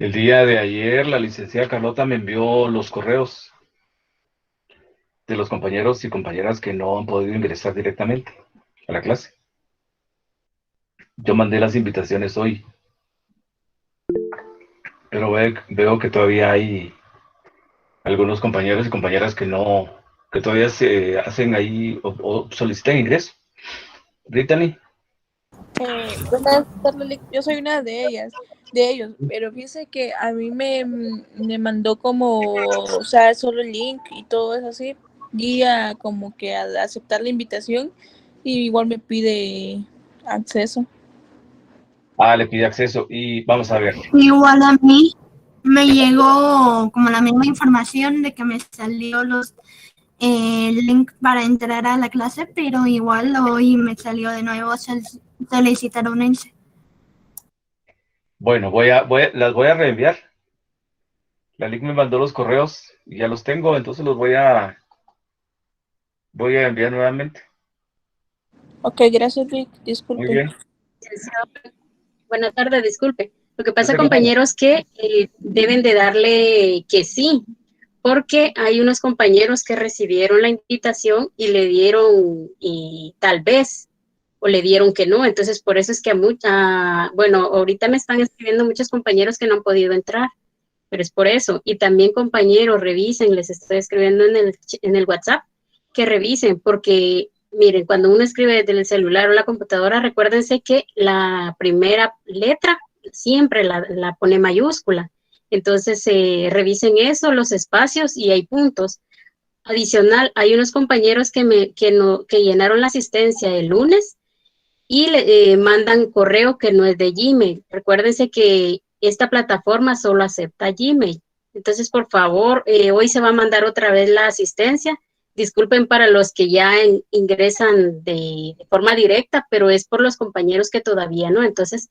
El día de ayer, la licenciada Carlota me envió los correos de los compañeros y compañeras que no han podido ingresar directamente a la clase. Yo mandé las invitaciones hoy, pero veo que todavía hay algunos compañeros y compañeras que no, que todavía se hacen ahí o solicitan ingreso. Brittany. Buenas tardes, yo soy una de ellos, pero fíjese que a mí me mandó como, o sea, solo el link y todo eso así, y como que al aceptar la invitación, y igual me pide acceso. Le pide acceso y vamos a ver. Igual a mí me llegó como la misma información de que me salió el link para entrar a la clase, pero igual hoy me salió de nuevo solicitar un ENSE. Bueno, las voy a reenviar. La link me mandó los correos y ya los tengo, entonces los voy a enviar nuevamente. Ok, gracias, Vic, Muy disculpe. bien. Buenas tardes, disculpe. Lo que pasa, compañeros, que deben de darle que sí, porque hay unos compañeros que recibieron la invitación y le dieron y tal vez, o le dieron que no. Entonces, por eso es que bueno, ahorita me están escribiendo muchos compañeros que no han podido entrar, pero es por eso. Y también, compañeros, revisen, les estoy escribiendo en el WhatsApp, que revisen, porque miren, cuando uno escribe desde el celular o la computadora, recuérdense que la primera letra siempre la pone mayúscula. Entonces, revisen eso, los espacios, y hay puntos. Adicional, hay unos compañeros que llenaron la asistencia el lunes y le mandan correo que no es de Gmail. Recuérdense que esta plataforma solo acepta Gmail. Entonces, por favor, hoy se va a mandar otra vez la asistencia. Disculpen para los que ya ingresan de forma directa, pero es por los compañeros que todavía no. Entonces,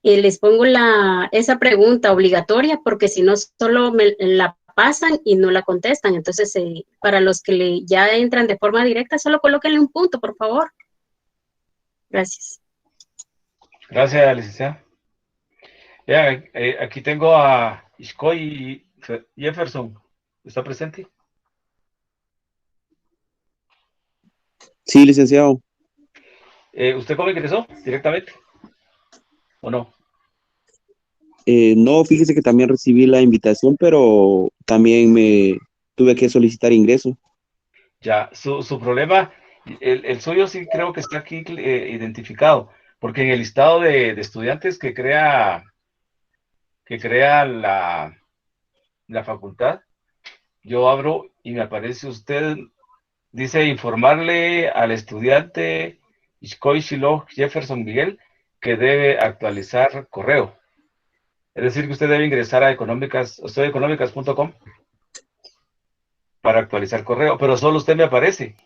les pongo esa pregunta obligatoria, porque si no, solo me la pasan y no la contestan. Entonces, para los que ya entran de forma directa, solo colóquenle un punto, por favor. Gracias. Gracias, licenciada. Ya, aquí tengo a Ishkoy Jefferson. ¿Está presente? Sí, licenciado. ¿Usted cómo ingresó? ¿Directamente? ¿O no? No, fíjese que también recibí la invitación, pero también me tuve que solicitar ingreso. Ya, su problema, el suyo sí creo que está aquí identificado, porque en el listado de estudiantes que crea la facultad, yo abro y me aparece usted, dice informarle al estudiante Ishkoy Shiloh Jefferson Miguel que debe actualizar correo. Es decir, que usted debe ingresar a económicas.com para actualizar correo, pero solo usted me aparece.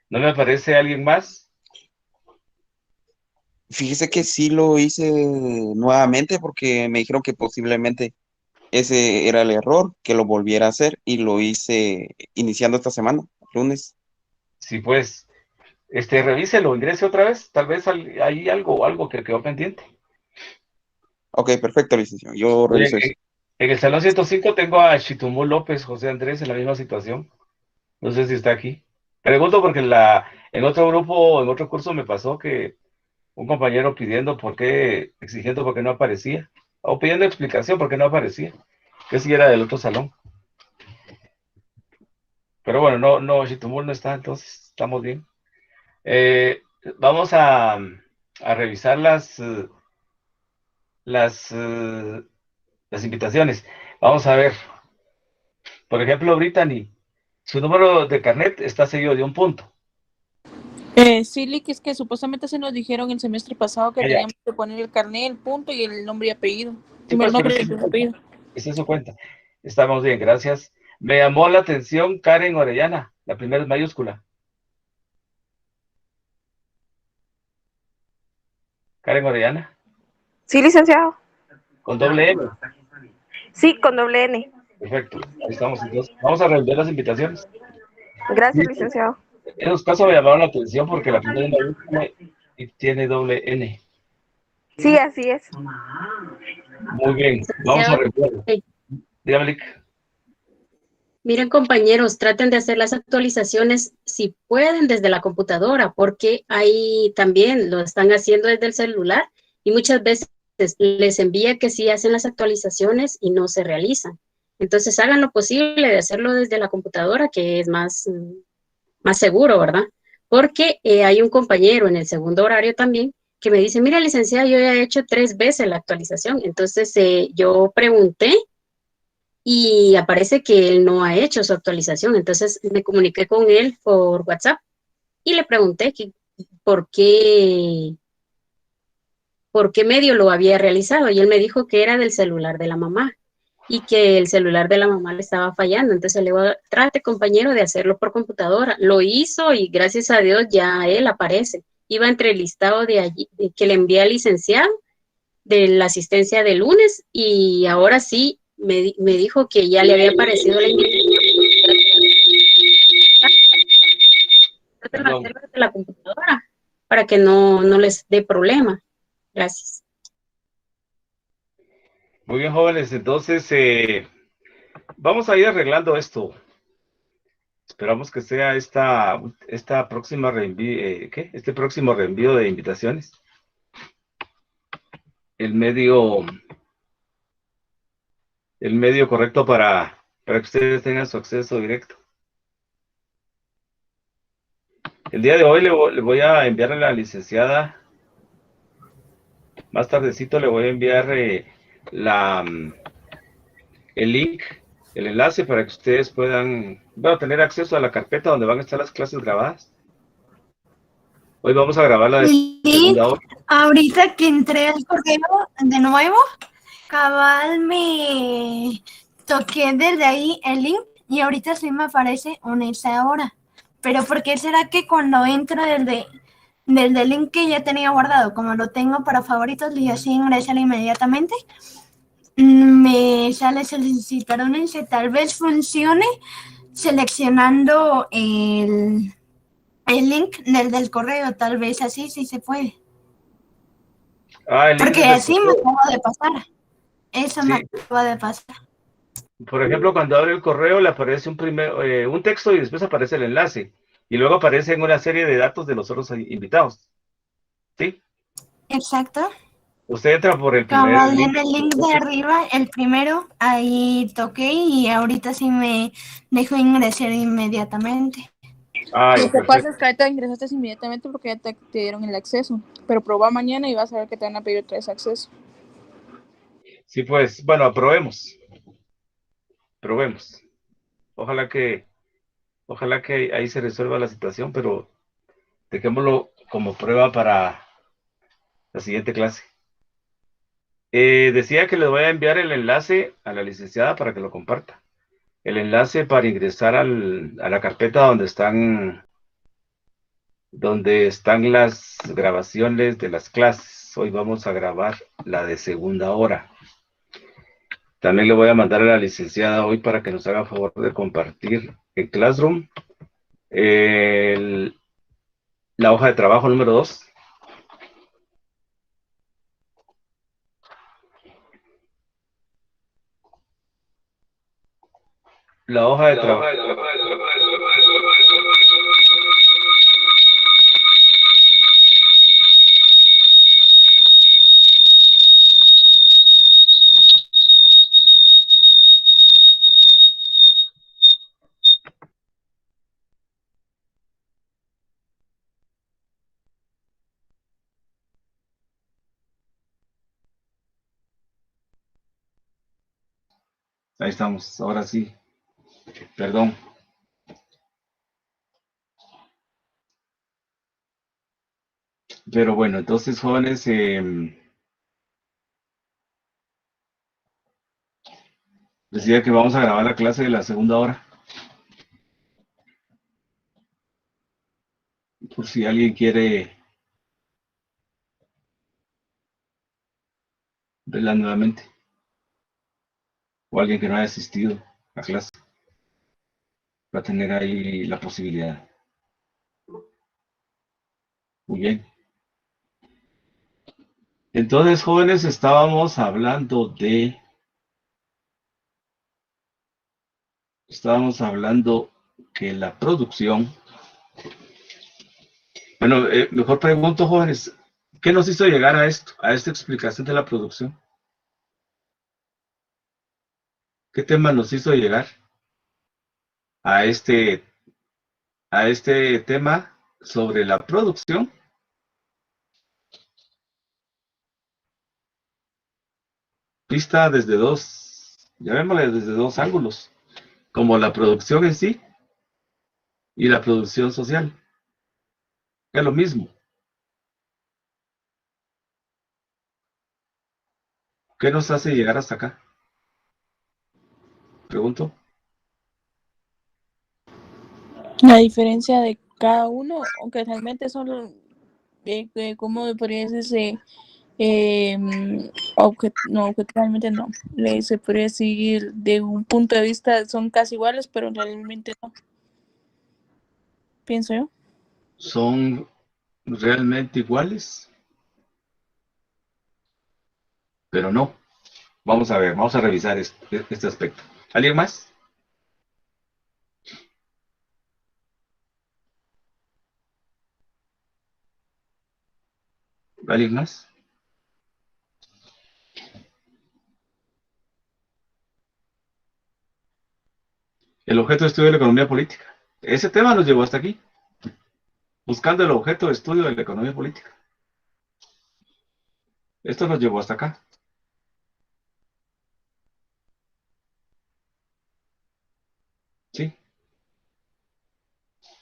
¿No me aparece alguien más? Fíjese que sí lo hice nuevamente porque me dijeron que posiblemente ese era el error, que lo volviera a hacer y lo hice iniciando esta semana, lunes. Sí, pues, revíselo, ingrese otra vez. Tal vez hay algo que quedó pendiente. Ok, perfecto, licenciado. Yo Oye, reviso eso. en el salón 105 tengo a Chitumú López, José Andrés, en la misma situación. No sé si está aquí. Pregunto porque en otro grupo, en otro curso me pasó que un compañero exigiendo por qué no aparecía, o pidiendo explicación por qué no aparecía, que si era del otro salón. Pero bueno, no, Chitumul no está, entonces estamos bien. Eh, Vamos a revisar las, eh, las invitaciones. Vamos a ver, por ejemplo, Brittany, su número de carnet está seguido de un punto. Sí, Lick, es que supuestamente se nos dijeron el semestre pasado que teníamos que poner el carnet, el punto y el nombre y apellido. Sí, pues, Nombre y apellido. esa es su cuenta. Estamos bien, gracias. Me llamó la atención Karen Orellana, la primera es mayúscula. Karen Orellana. Sí, licenciado. Con doble N. Sí, con doble N. Perfecto, ahí estamos entonces. Vamos a revolver las invitaciones. Gracias, licenciado. En esos casos me llamaron la atención porque la primera es mayúscula y tiene doble N. Sí, así es. Muy bien, vamos a revisar. Sí. Dígame, Lick. Miren, compañeros, traten de hacer las actualizaciones si pueden desde la computadora, porque ahí también lo están haciendo desde el celular y muchas veces les envía que sí hacen las actualizaciones y no se realizan. Entonces hagan lo posible de hacerlo desde la computadora, que es más seguro, ¿verdad? Porque hay un compañero en el segundo horario también que me dice, mira, licenciada, yo ya he hecho 3 veces la actualización. Entonces yo pregunté y aparece que él no ha hecho su actualización. Entonces me comuniqué con él por WhatsApp y le pregunté que por qué, por qué medio lo había realizado. Y él me dijo que era del celular de la mamá y que el celular de la mamá le estaba fallando. Entonces le digo, trate, compañero, de hacerlo por computadora. Lo hizo y gracias a Dios ya él aparece. Iba entre el listado de allí que le envié al licenciado de la asistencia de lunes y ahora sí me dijo que ya le había aparecido la invitación Perdón. de la computadora para que no les dé problema. Gracias. Muy bien, jóvenes. Entonces, vamos a ir arreglando esto. Esperamos que sea esta próxima reenvío, este próximo reenvío de invitaciones. El medio correcto para que ustedes tengan su acceso directo. El día de hoy le voy a enviar a la licenciada, más tardecito le voy a enviar el link, el enlace para que ustedes puedan tener acceso a la carpeta donde van a estar las clases grabadas. Hoy vamos a grabar la de Y segunda hora. ahorita que entré al correo de nuevo, cabal me toqué desde ahí el link y ahorita sí me aparece unirse ahora. Pero ¿por qué será que cuando entro desde el link que ya tenía guardado, como lo tengo para favoritos y así ingresar inmediatamente, me sale solicitar unirse? Tal vez funcione seleccionando el link del correo, tal vez así sí se puede. El link Porque desde el así me correo. acaba de pasar. Eso me Sí. acaba de pasar. Por ejemplo, cuando abre el correo le aparece un texto y después aparece el enlace. Y luego aparecen una serie de datos de los otros invitados. ¿Sí? Exacto. Usted entra por el primer Cabal link. en el link de arriba, el primero, ahí toqué y ahorita sí me ingresar inmediatamente. Lo que pasa Perfecto. es que ahorita ingresaste inmediatamente porque ya te dieron el acceso. Pero proba mañana y vas a ver que te van a pedir otra vez acceso. Sí, pues, bueno, probemos. Ojalá que, ahí se resuelva la situación, pero dejémoslo como prueba para la siguiente clase. Decía que le voy a enviar el enlace a la licenciada para que lo comparta. El enlace para ingresar a la carpeta donde están las grabaciones de las clases. Hoy vamos a grabar la de segunda hora. También le voy a mandar a la licenciada hoy para que nos haga favor de compartir en Classroom la hoja de trabajo número 2. La hoja de trabajo. Ahí estamos, ahora sí. Perdón. Pero bueno, entonces, jóvenes, decía que vamos a grabar la clase de la segunda hora. Por si alguien quiere verla nuevamente. O alguien que no haya asistido a clase. Va a tener ahí la posibilidad. Muy bien. Entonces, jóvenes, estábamos hablando que la producción, bueno, mejor pregunto, jóvenes, ¿qué nos hizo llegar a esto, a esta explicación de la producción? ¿Qué tema nos hizo llegar a este tema sobre la producción? Vista desde llamémosle desde dos ángulos, como la producción en sí y la producción social. Es lo mismo. ¿Qué nos hace llegar hasta acá? Pregunto. La diferencia de cada uno, aunque realmente son, ¿cómo podría decirse? No, objetivamente no. Se podría decir de un punto de vista son casi iguales, pero realmente no. Pienso yo. ¿Son realmente iguales? Pero no. Vamos a ver, vamos a revisar este aspecto. ¿Alguien más? ¿Alguien más? El objeto de estudio de la economía política. Ese tema nos llevó hasta aquí, buscando el objeto de estudio de la economía política. Esto nos llevó hasta acá. Sí.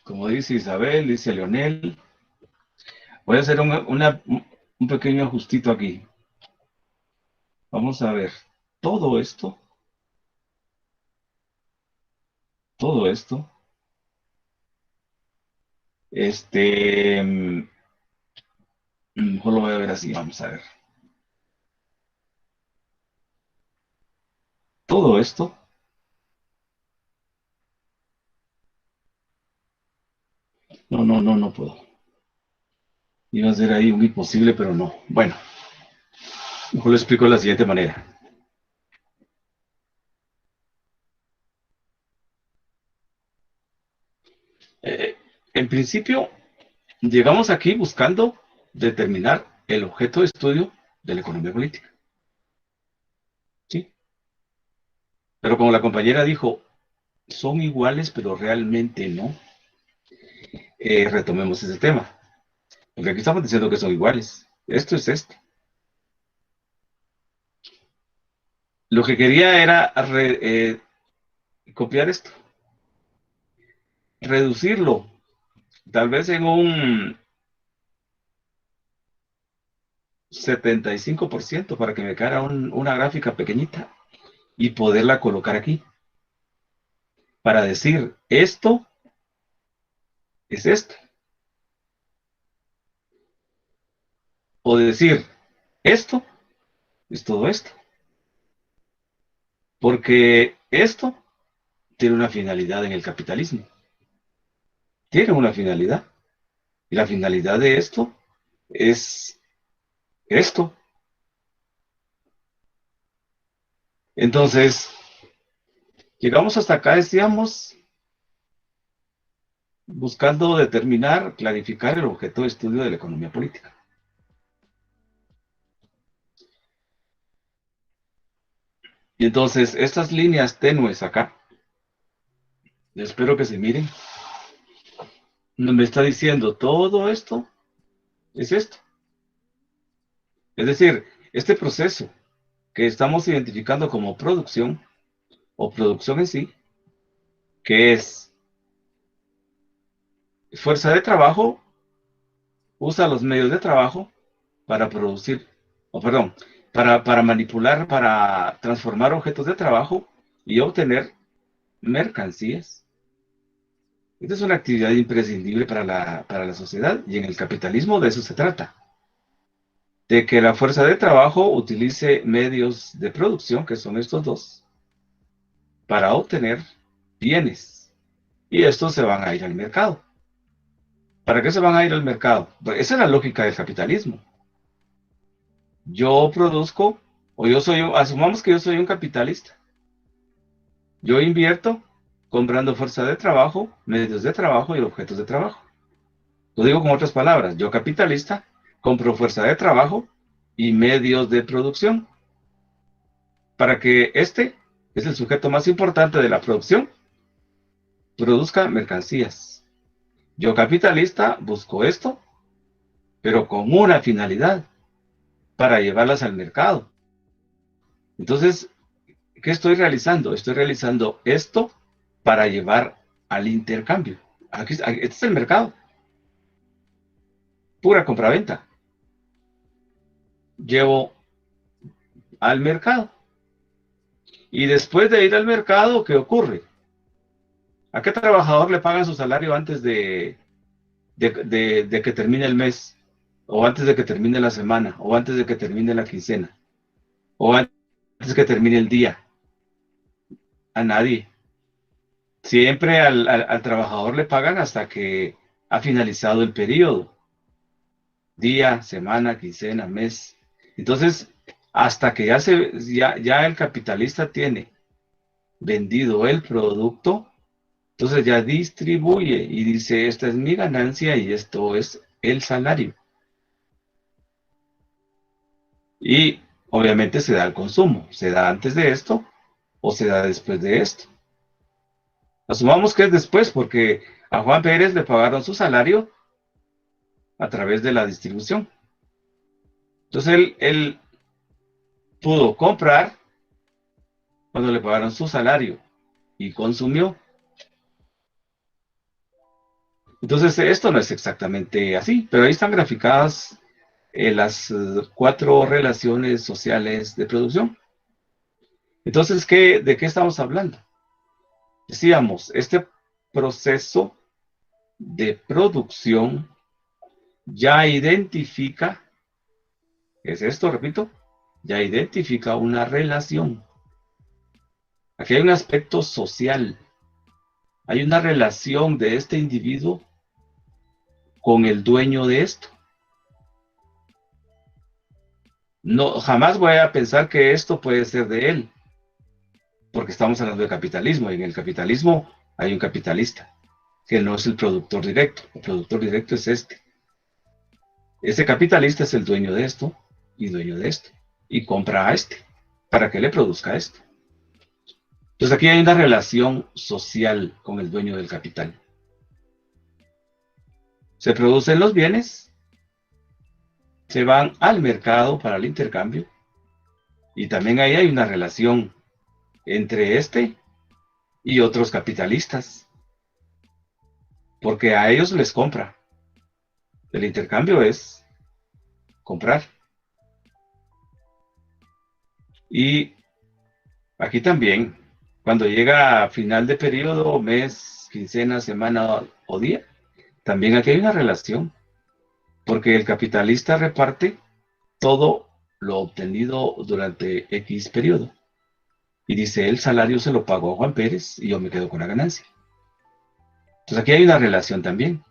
Como dice Isabel, dice Leonel. Voy a hacer un pequeño ajustito aquí. Vamos a ver. Todo esto. Mejor lo voy a ver así, vamos a ver. Todo esto no puedo. Iba a ser ahí un imposible, pero no. Bueno, mejor lo explico de la siguiente manera. En principio, llegamos aquí buscando determinar el objeto de estudio de la economía política. ¿Sí? Pero como la compañera dijo, son iguales, pero realmente no. Retomemos ese tema. Porque aquí estamos diciendo que son iguales. Esto es esto. Lo que quería era copiar esto. Reducirlo. Tal vez en un 75% para que me quedara una gráfica pequeñita y poderla colocar aquí. Para decir, esto es esto. O decir, esto es todo esto. Porque esto tiene una finalidad en el capitalismo. Tiene una finalidad. Y la finalidad de esto es esto. Entonces, llegamos hasta acá, decíamos, buscando determinar, clarificar el objeto de estudio de la economía política. Y entonces, estas líneas tenues acá, yo espero que se miren, me está diciendo todo esto es esto. Es decir, este proceso que estamos identificando como producción o producción en sí, que es fuerza de trabajo, usa los medios de trabajo para producir, para manipular, para transformar objetos de trabajo y obtener mercancías. Esta es una actividad imprescindible para la sociedad y en el capitalismo de eso se trata. De que la fuerza de trabajo utilice medios de producción, que son estos dos, para obtener bienes. Y estos se van a ir al mercado. ¿Para qué se van a ir al mercado? Pues esa es la lógica del capitalismo. Yo produzco, asumamos que yo soy un capitalista. Yo invierto comprando fuerza de trabajo, medios de trabajo y objetos de trabajo. Lo digo con otras palabras, yo capitalista compro fuerza de trabajo y medios de producción para que este, que es el sujeto más importante de la producción, produzca mercancías. Yo capitalista busco esto, pero con una finalidad, para llevarlas al mercado. Entonces, ¿qué estoy realizando? Estoy realizando esto para llevar al intercambio. Este es el mercado. Pura compraventa. Llevo al mercado. Y después de ir al mercado, ¿qué ocurre? ¿A qué trabajador le pagan su salario antes de que termine el mes? O antes de que termine la semana, o antes de que termine la quincena, o antes de que termine el día. A nadie. Siempre al trabajador le pagan hasta que ha finalizado el periodo. Día, semana, quincena, mes. Entonces, hasta que ya el capitalista tiene vendido el producto, entonces ya distribuye y dice, esta es mi ganancia y esto es el salario. Y obviamente se da el consumo. Se da antes de esto o se da después de esto. Asumamos que es después porque a Juan Pérez le pagaron su salario a través de la distribución. Entonces él pudo comprar cuando le pagaron su salario y consumió. Entonces esto no es exactamente así, pero ahí están graficadas las 4 relaciones sociales de producción. Entonces, ¿de qué estamos hablando? Decíamos, este proceso de producción ya identifica, ¿qué es esto? Repito, ya identifica una relación. Aquí hay un aspecto social. Hay una relación de este individuo con el dueño de esto. No, jamás voy a pensar que esto puede ser de él, porque estamos hablando de capitalismo, y en el capitalismo hay un capitalista, que no es el productor directo. El productor directo es este. Ese capitalista es el dueño de esto y dueño de esto, y compra a este para que le produzca esto. Entonces aquí hay una relación social con el dueño del capital. Se producen los bienes, se van al mercado para el intercambio, y también ahí hay una relación entre este y otros capitalistas, porque a ellos les compra. El intercambio es comprar. Y aquí también, cuando llega a final de periodo, mes, quincena, semana o día, también aquí hay una relación, porque el capitalista reparte todo lo obtenido durante X periodo. Y dice, el salario se lo pagó a Juan Pérez y yo me quedo con la ganancia. Entonces aquí hay una relación también.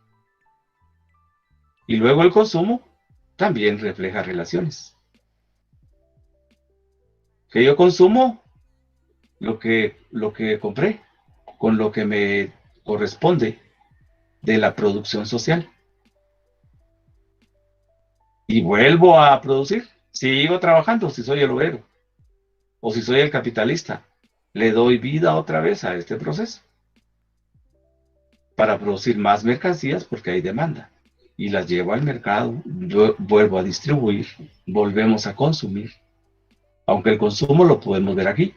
Y luego el consumo también refleja relaciones. Que yo consumo lo que compré con lo que me corresponde de la producción social. Y vuelvo a producir. Sigo trabajando si soy el obrero o si soy el capitalista. Le doy vida otra vez a este proceso para producir más mercancías porque hay demanda. Y las llevo al mercado, yo vuelvo a distribuir, volvemos a consumir. Aunque el consumo lo podemos ver aquí.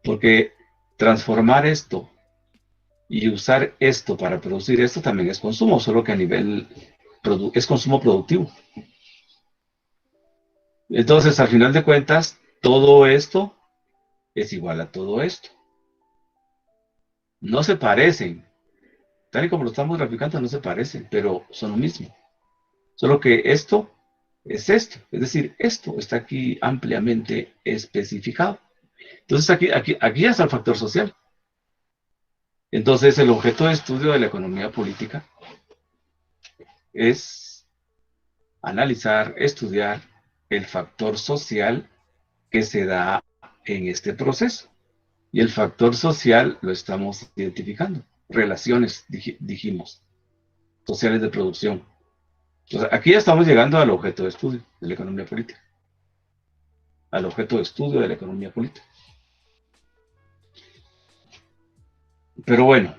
Porque transformar esto y usar esto para producir esto también es consumo, solo que a nivel es consumo productivo. Entonces, al final de cuentas, todo esto es igual a todo esto. No se parecen, tal y como lo estamos graficando, no se parecen, pero son lo mismo. Solo que esto es esto, es decir, esto está aquí ampliamente especificado. Entonces, aquí ya está el factor social. Entonces, el objeto de estudio de la economía política es analizar, estudiar el factor social que se da en este proceso. Y el factor social lo estamos identificando. Relaciones, dijimos, sociales de producción. Entonces, aquí ya estamos llegando al objeto de estudio de la economía política. Al objeto de estudio de la economía política. Pero bueno,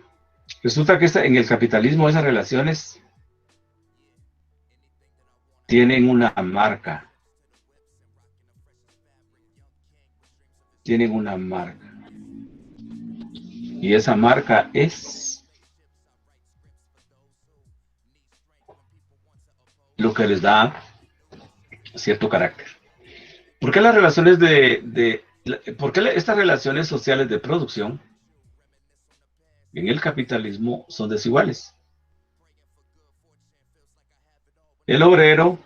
resulta que en el capitalismo esas relaciones tienen una marca. Tienen una marca. Y esa marca es lo que les da cierto carácter. ¿Por qué las relaciones por qué estas relaciones sociales de producción en el capitalismo son desiguales? El obrero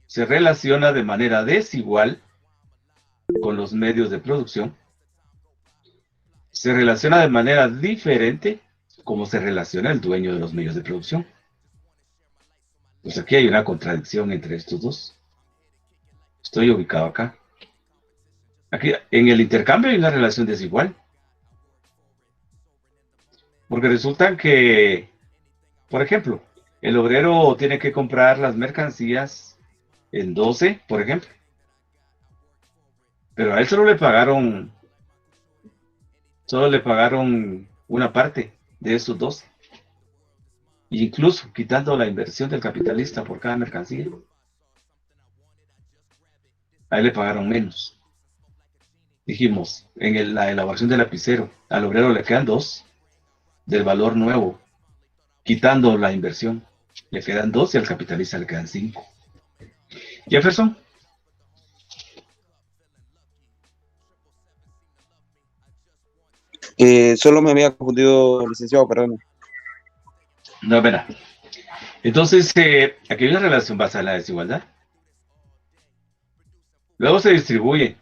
se relaciona de manera desigual con los medios de producción, se relaciona de manera diferente como se relaciona el dueño de los medios de producción. Pues aquí hay una contradicción entre estos dos. Estoy ubicado acá. Aquí en el intercambio hay una relación desigual. Porque resulta que, por ejemplo, el obrero tiene que comprar las mercancías en 12, por ejemplo. Pero a él solo le pagaron una parte de esos 12. Incluso quitando la inversión del capitalista por cada mercancía. A él le pagaron menos. Dijimos, en la elaboración del lapicero, al obrero le quedan 2 del valor nuevo, quitando la inversión. Le quedan 2 y al capitalista le quedan 5. Jefferson. Solo me había confundido, licenciado, perdón. No, verá. Entonces, aquí hay una relación basada en la desigualdad. Luego se distribuye.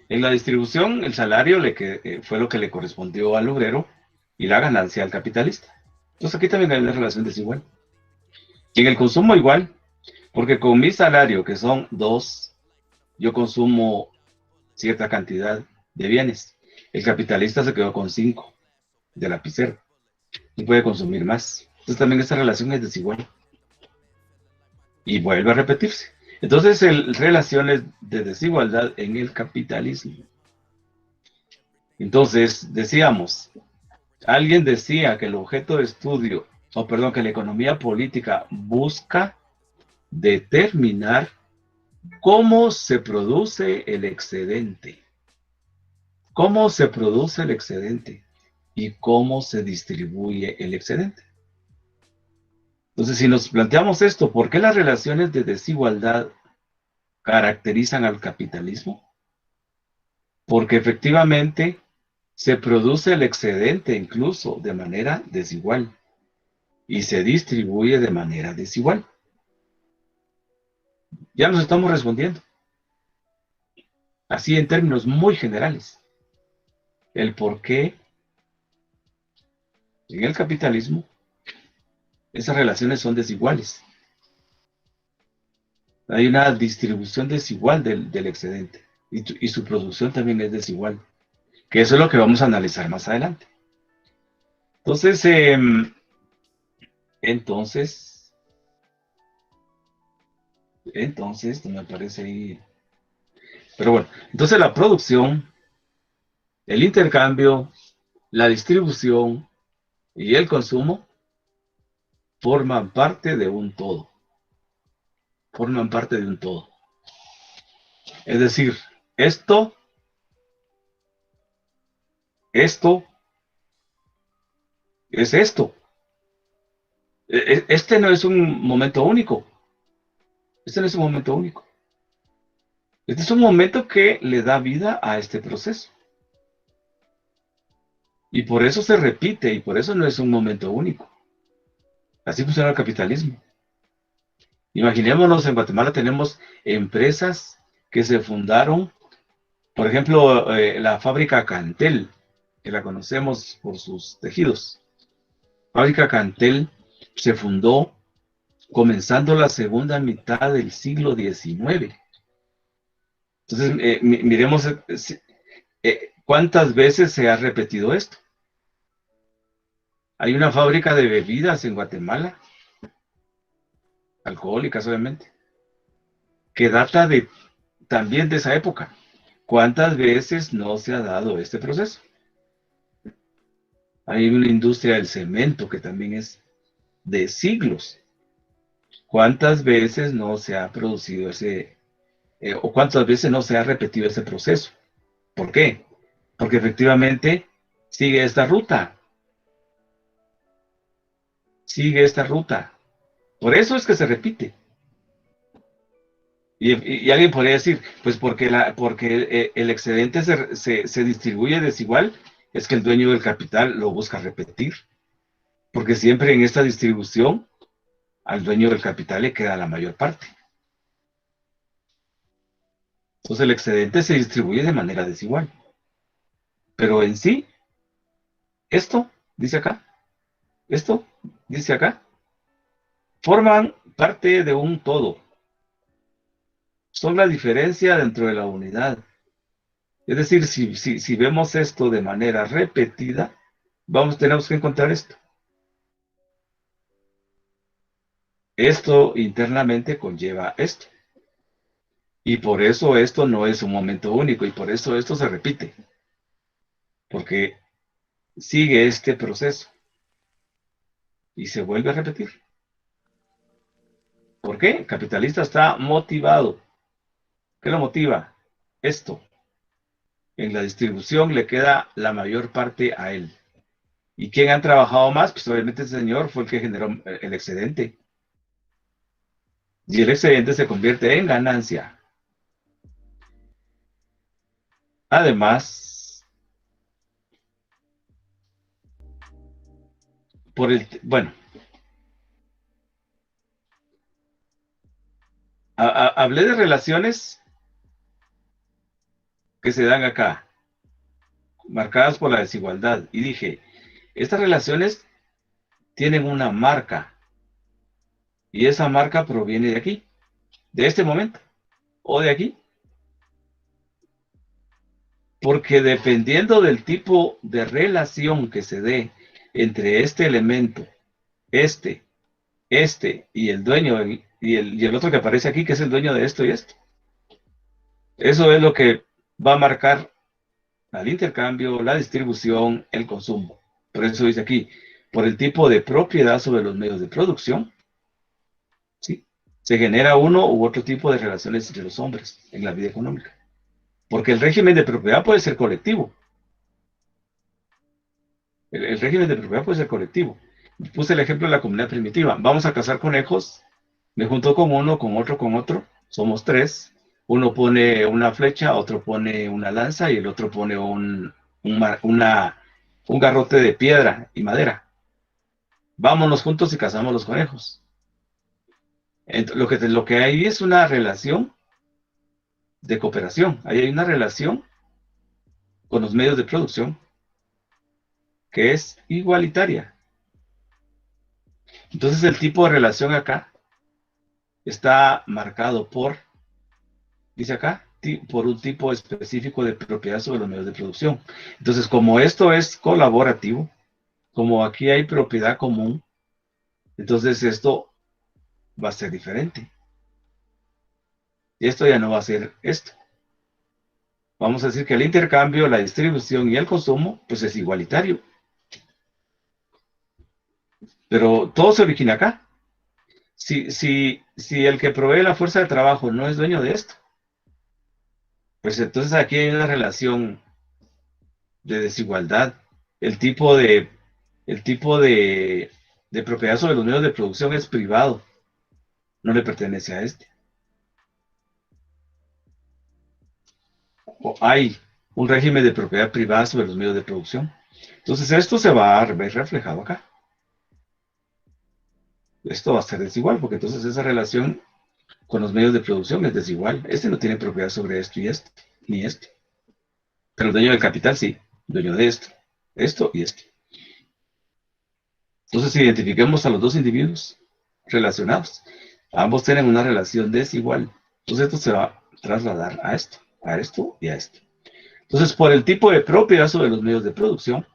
En la distribución, el salario fue lo que le correspondió al obrero y la ganancia al capitalista. Entonces aquí también hay una relación desigual. Y en el consumo igual, porque con mi salario, que son 2, yo consumo cierta cantidad de bienes. El capitalista se quedó con 5 de lapicero y puede consumir más. Entonces también esta relación es desigual. Y vuelve a repetirse. Entonces, relaciones de desigualdad en el capitalismo. Entonces, decíamos, alguien decía que el objeto de estudio, que la economía política busca determinar cómo se produce el excedente. Cómo se produce el excedente y cómo se distribuye el excedente. Entonces, si nos planteamos esto, ¿por qué las relaciones de desigualdad caracterizan al capitalismo? Porque efectivamente se produce el excedente incluso de manera desigual y se distribuye de manera desigual. Ya nos estamos respondiendo. Así en términos muy generales. El por qué en el capitalismo esas relaciones son desiguales. Hay una distribución desigual del excedente y su producción también es desigual, que eso es lo que vamos a analizar más adelante. Entonces, no me parece ahí. Pero bueno, entonces la producción, el intercambio, la distribución y el consumo forman parte de un todo. Forman parte de un todo. Es decir, esto es esto. Este no es un momento único. Este no es un momento único. Este es un momento que le da vida a este proceso. Y por eso se repite, y por eso no es un momento único. Así funciona el capitalismo. Imaginémonos, en Guatemala tenemos empresas que se fundaron, por ejemplo, la fábrica Cantel, que la conocemos por sus tejidos. Fábrica Cantel se fundó comenzando la segunda mitad del siglo XIX. Entonces, miremos cuántas veces se ha repetido esto. Hay una fábrica de bebidas en Guatemala, alcohólicas obviamente, que data también de esa época. ¿Cuántas veces no se ha dado este proceso? Hay una industria del cemento que también es de siglos. ¿Cuántas veces no se ha producido o cuántas veces no se ha repetido ese proceso? ¿Por qué? Porque efectivamente sigue esta ruta. Sigue esta ruta. Por eso es que se repite. Y alguien podría decir, pues porque el excedente se distribuye desigual, es que el dueño del capital lo busca repetir. Porque siempre en esta distribución, al dueño del capital le queda la mayor parte. Entonces el excedente se distribuye de manera desigual. Pero en sí, esto, dice acá, forman parte de un todo. Son la diferencia dentro de la unidad. Es decir, si vemos esto de manera repetida, tenemos que encontrar esto. Esto internamente conlleva esto. Y por eso esto no es un momento único, y por eso esto se repite. Porque sigue este proceso. Y se vuelve a repetir. ¿Por qué? El capitalista está motivado. ¿Qué lo motiva? Esto. En la distribución le queda la mayor parte a él. ¿Y quién han trabajado más? Pues obviamente el señor fue el que generó el excedente. Y el excedente se convierte en ganancia. Además, hablé de relaciones que se dan acá, marcadas por la desigualdad, y dije, estas relaciones tienen una marca, y esa marca proviene de aquí, de este momento, o de aquí, porque dependiendo del tipo de relación que se dé entre este elemento, este y el dueño, y el otro que aparece aquí, que es el dueño de esto y esto, eso es lo que va a marcar al intercambio, la distribución, el consumo. Por eso dice aquí, por el tipo de propiedad sobre los medios de producción, ¿sí? Se genera uno u otro tipo de relaciones entre los hombres en la vida económica. Porque el régimen de propiedad puede ser colectivo. El régimen de propiedad puede ser colectivo. Puse el ejemplo de la comunidad primitiva. Vamos a cazar conejos, me junto con uno, con otro, somos tres. Uno pone una flecha, otro pone una lanza y el otro pone un garrote de piedra y madera. Vámonos juntos y cazamos los conejos. Entonces, lo que hay es una relación de cooperación. Ahí hay una relación con los medios de producción que es igualitaria. Entonces el tipo de relación acá está marcado por, dice acá, por un tipo específico de propiedad sobre los medios de producción. Entonces, como esto es colaborativo, como aquí hay propiedad común, entonces esto va a ser diferente. Y esto ya no va a ser esto. Vamos a decir que el intercambio, la distribución y el consumo, pues es igualitario. Pero todo se origina acá. Si el que provee la fuerza de trabajo no es dueño de esto, pues entonces aquí hay una relación de desigualdad. El tipo de propiedad sobre los medios de producción es privado, no le pertenece a este. O hay un régimen de propiedad privada sobre los medios de producción. Entonces esto se va a ver reflejado acá. Esto va a ser desigual, porque entonces esa relación con los medios de producción es desigual. Este no tiene propiedad sobre esto y esto, ni esto. Pero el dueño del capital sí, dueño de esto y esto. Entonces identifiquemos a los dos individuos relacionados. Ambos tienen una relación desigual. Entonces esto se va a trasladar a esto y a esto. Entonces, por el tipo de propiedad sobre los medios de producción,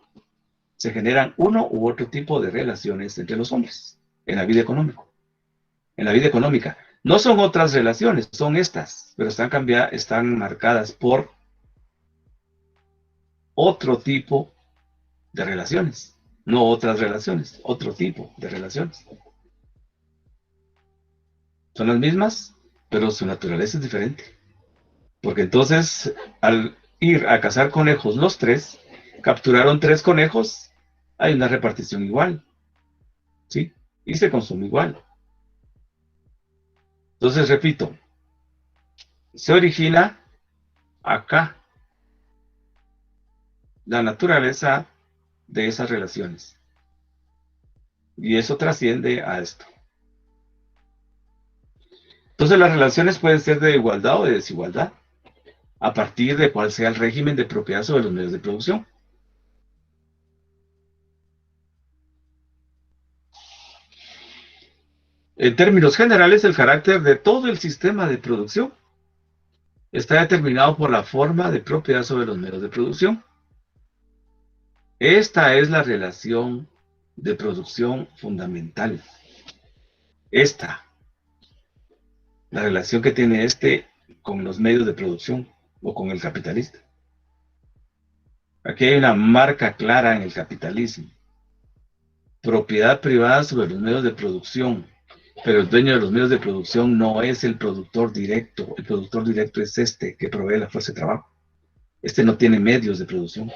se generan uno u otro tipo de relaciones entre los hombres en la vida económica. En la vida económica. No son otras relaciones, son estas, pero están marcadas por otro tipo de relaciones. No otras relaciones, otro tipo de relaciones. Son las mismas, pero su naturaleza es diferente. Porque entonces, al ir a cazar conejos los tres, capturaron 3 conejos, hay una repartición igual, ¿sí? Y se consume igual. Entonces, repito, se origina acá la naturaleza de esas relaciones. Y eso trasciende a esto. Entonces, las relaciones pueden ser de igualdad o de desigualdad, a partir de cuál sea el régimen de propiedad sobre los medios de producción. En términos generales, el carácter de todo el sistema de producción está determinado por la forma de propiedad sobre los medios de producción. Esta es la relación de producción fundamental. La relación que tiene con los medios de producción o con el capitalista. Aquí hay una marca clara en el capitalismo. Propiedad privada sobre los medios de producción, pero el dueño de los medios de producción no es el productor directo. El productor directo es que provee la fuerza de trabajo. No tiene medios de producción.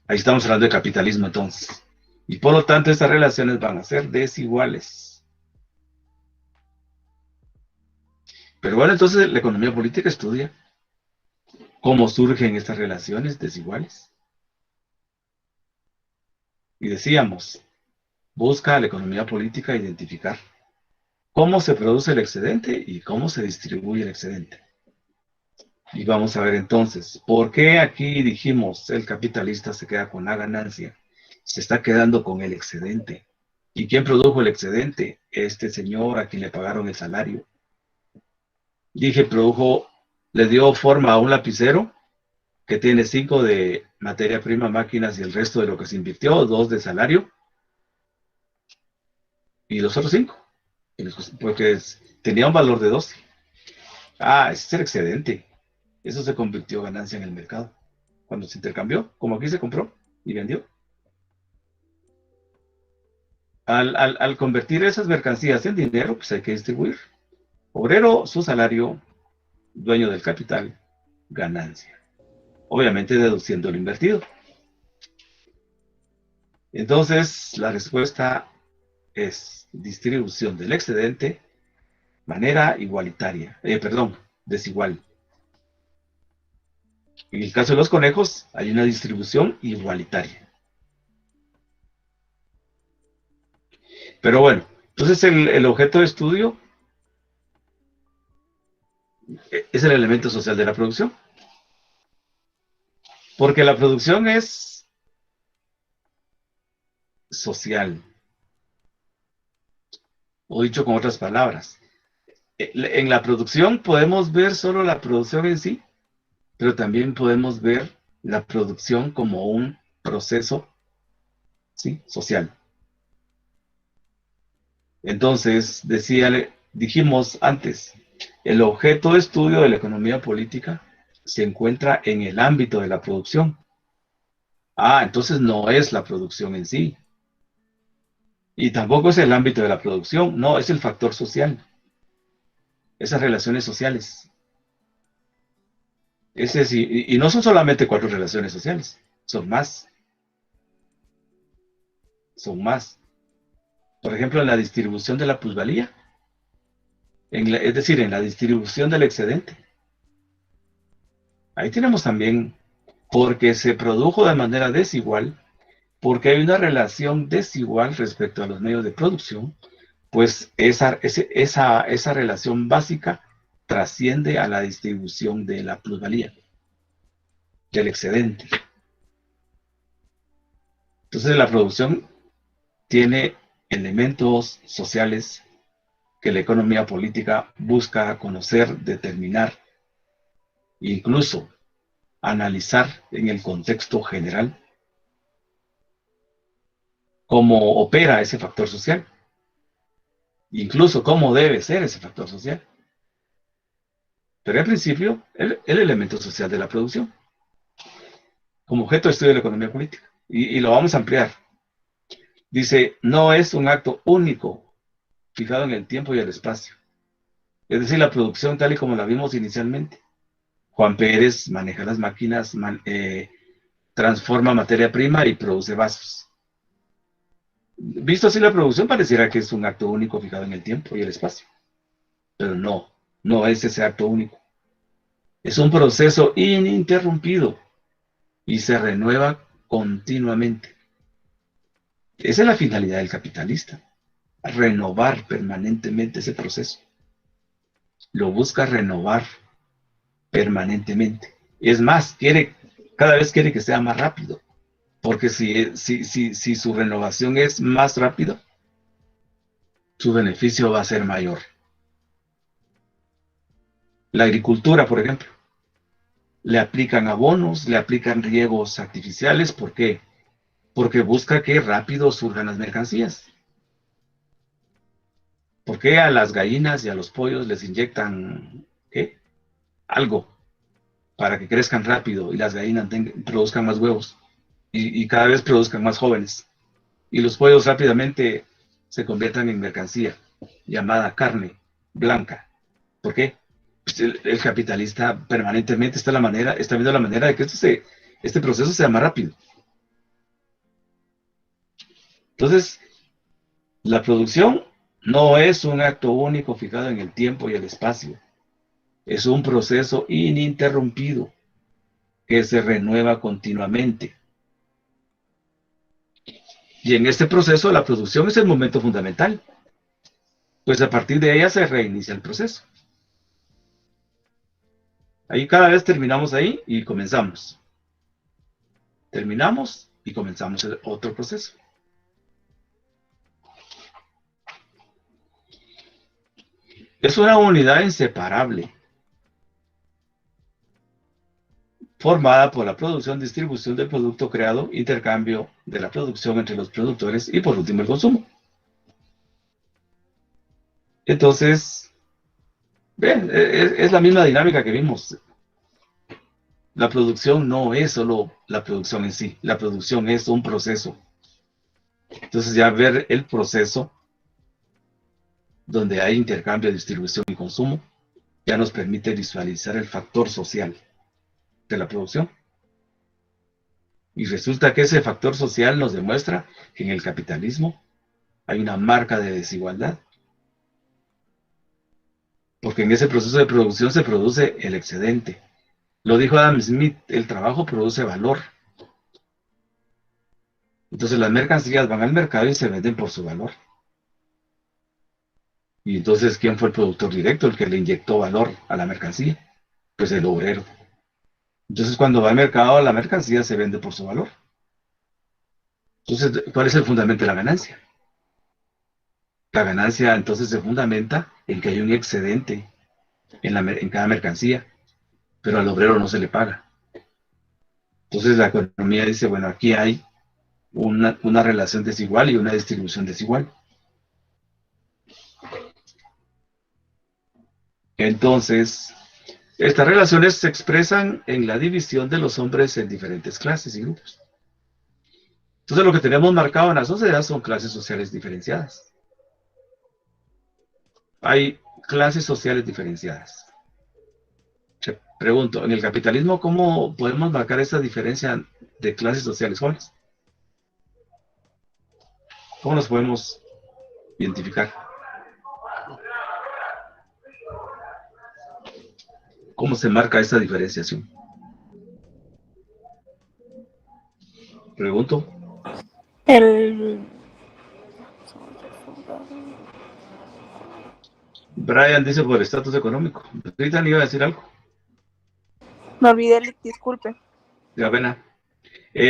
Ahí estamos hablando de capitalismo entonces. Y por lo tanto estas relaciones van a ser desiguales. Pero bueno, entonces la economía política estudia cómo surgen estas relaciones desiguales. Y decíamos, busca la economía política identificar cómo se produce el excedente y cómo se distribuye el excedente. Y vamos a ver entonces, ¿por qué aquí dijimos el capitalista se queda con la ganancia? Se está quedando con el excedente. ¿Y quién produjo el excedente? Este señor a quien le pagaron el salario. Dije, le dio forma a un lapicero que tiene 5 de materia prima, máquinas y el resto de lo que se invirtió, 2 de salario. Y los otros 5, porque tenía un valor de 12. Ese es el excedente. Eso se convirtió en ganancia en el mercado. Cuando se intercambió, como aquí se compró y vendió. Al convertir esas mercancías en dinero, pues hay que distribuir. Obrero, su salario, dueño del capital, ganancia. Obviamente deduciendo lo invertido. Entonces, la respuesta es distribución del excedente, manera igualitaria, desigual. En el caso de los conejos, hay una distribución igualitaria. Pero bueno, entonces el objeto de estudio es el elemento social de la producción. Porque la producción es social. O dicho con otras palabras, en la producción podemos ver solo la producción en sí, pero también podemos ver la producción como un proceso, ¿sí?, social. Entonces, dijimos antes, el objeto de estudio de la economía política se encuentra en el ámbito de la producción. Entonces no es la producción en sí. Y tampoco es el ámbito de la producción, no, es el factor social. Esas relaciones sociales. Y no son solamente 4 relaciones sociales, son más. Son más. Por ejemplo, en la distribución de la plusvalía, es decir, en la distribución del excedente. Ahí tenemos también, porque se produjo de manera desigual, porque hay una relación desigual respecto a los medios de producción, pues esa relación básica trasciende a la distribución de la plusvalía, del excedente. Entonces la producción tiene elementos sociales que la economía política busca conocer, determinar, incluso analizar en el contexto general cómo opera ese factor social, incluso cómo debe ser ese factor social. Pero en principio, el elemento social de la producción, como objeto de estudio de la economía política. Y lo vamos a ampliar. Dice, no es un acto único, fijado en el tiempo y el espacio. Es decir, la producción tal y como la vimos inicialmente. Juan Pérez maneja las máquinas, transforma materia prima y produce vasos. Visto así la producción, pareciera que es un acto único fijado en el tiempo y el espacio. Pero no, no es ese acto único. Es un proceso ininterrumpido y se renueva continuamente. Esa es la finalidad del capitalista, renovar permanentemente ese proceso. Lo busca renovar permanentemente. Es más, cada vez quiere que sea más rápido, porque si su renovación es más rápida, su beneficio va a ser mayor. La agricultura, por ejemplo, le aplican abonos, le aplican riegos artificiales. ¿Por qué? Porque busca que rápido surjan las mercancías. ¿Por qué a las gallinas y a los pollos les inyectan algo para que crezcan rápido y las gallinas produzcan más huevos y cada vez produzcan más jóvenes? Y los pollos rápidamente se conviertan en mercancía llamada carne blanca. ¿Por qué? Pues el capitalista permanentemente está viendo la manera de que este proceso sea más rápido. Entonces, la producción no es un acto único fijado en el tiempo y el espacio. Es un proceso ininterrumpido que se renueva continuamente. Y en este proceso la producción es el momento fundamental, pues a partir de ella se reinicia el proceso. Ahí cada vez terminamos ahí y comenzamos. Terminamos y comenzamos otro proceso. Es una unidad inseparable, formada por la producción, distribución del producto creado, intercambio de la producción entre los productores y por último el consumo. Entonces, es la misma dinámica que vimos. La producción no es solo la producción en sí, la producción es un proceso. Entonces ya ver el proceso donde hay intercambio, distribución y consumo, ya nos permite visualizar el factor social de la producción. Y resulta que ese factor social nos demuestra que en el capitalismo hay una marca de desigualdad. Porque en ese proceso de producción se produce el excedente. Lo dijo Adam Smith, el trabajo produce valor. Entonces las mercancías van al mercado y se venden por su valor. Y entonces, ¿quién fue el productor directo, el que le inyectó valor a la mercancía? Pues el obrero. Entonces, cuando va al mercado, la mercancía se vende por su valor. Entonces, ¿cuál es el fundamento de la ganancia? La ganancia, entonces, se fundamenta en que hay un excedente en cada mercancía, pero al obrero no se le paga. Entonces, la economía dice, bueno, aquí hay una relación desigual y una distribución desigual. Entonces, estas relaciones se expresan en la división de los hombres en diferentes clases y grupos. Entonces, lo que tenemos marcado en la sociedad son clases sociales diferenciadas. Hay clases sociales diferenciadas. Te pregunto, en el capitalismo, ¿cómo podemos marcar esa diferencia de clases sociales jóvenes? ¿Cómo nos podemos identificar? ¿Cómo se marca esa diferenciación? Pregunto. Brian dice por el estatus económico. Ahorita le iba a decir algo. Me olvidé, disculpe. Ya pena.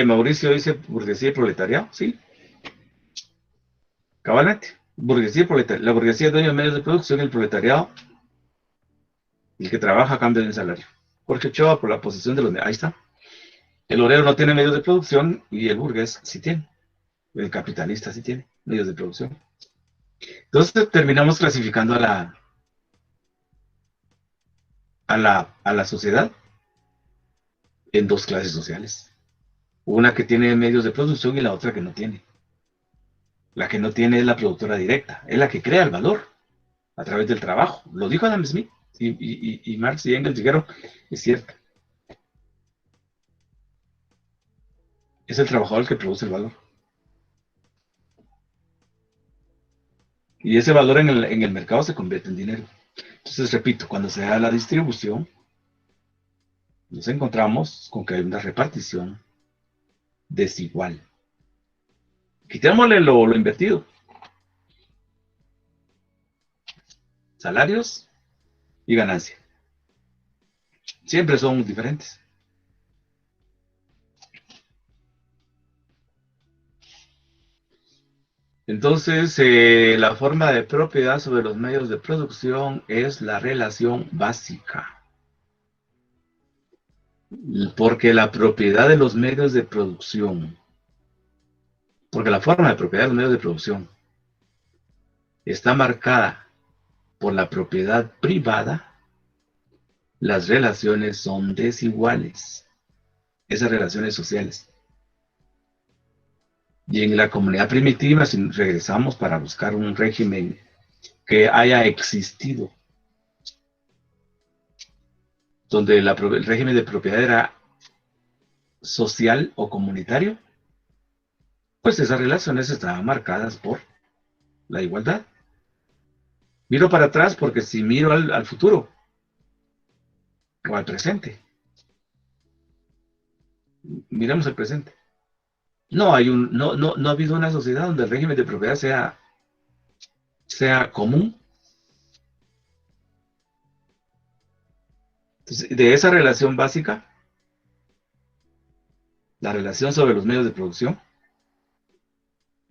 Mauricio dice burguesía y proletariado, sí. Cabalmente. Burguesía y proletariado. La burguesía es dueño de medios de producción, el proletariado, el que trabaja a cambio de un salario. Jorge Ochoa, por la posición de los... Ahí está. El obrero no tiene medios de producción y el burgués sí tiene. El capitalista sí tiene medios de producción. Entonces terminamos clasificando a la sociedad en dos clases sociales. Una que tiene medios de producción y la otra que no tiene. La que no tiene es la productora directa, es la que crea el valor a través del trabajo. Lo dijo Adam Smith y Marx y Engels dijeron, es cierto. Es el trabajador el que produce el valor. Y ese valor en el mercado se convierte en dinero. Entonces, repito, cuando se da la distribución, nos encontramos con que hay una repartición desigual. Quitémosle lo invertido. Salarios y ganancia. Siempre son diferentes. Entonces, la forma de propiedad sobre los medios de producción es la relación básica. Porque la propiedad de los medios de producción, porque la forma de propiedad de los medios de producción está marcada por la propiedad privada, las relaciones son desiguales. Esas relaciones sociales. Y en la comunidad primitiva, si regresamos para buscar un régimen que haya existido, donde el régimen de propiedad era social o comunitario, pues esas relaciones estaban marcadas por la igualdad. Miro para atrás porque si miro al futuro o al presente, miremos el presente. No ha habido una sociedad donde el régimen de propiedad sea común. Entonces, de esa relación básica, la relación sobre los medios de producción,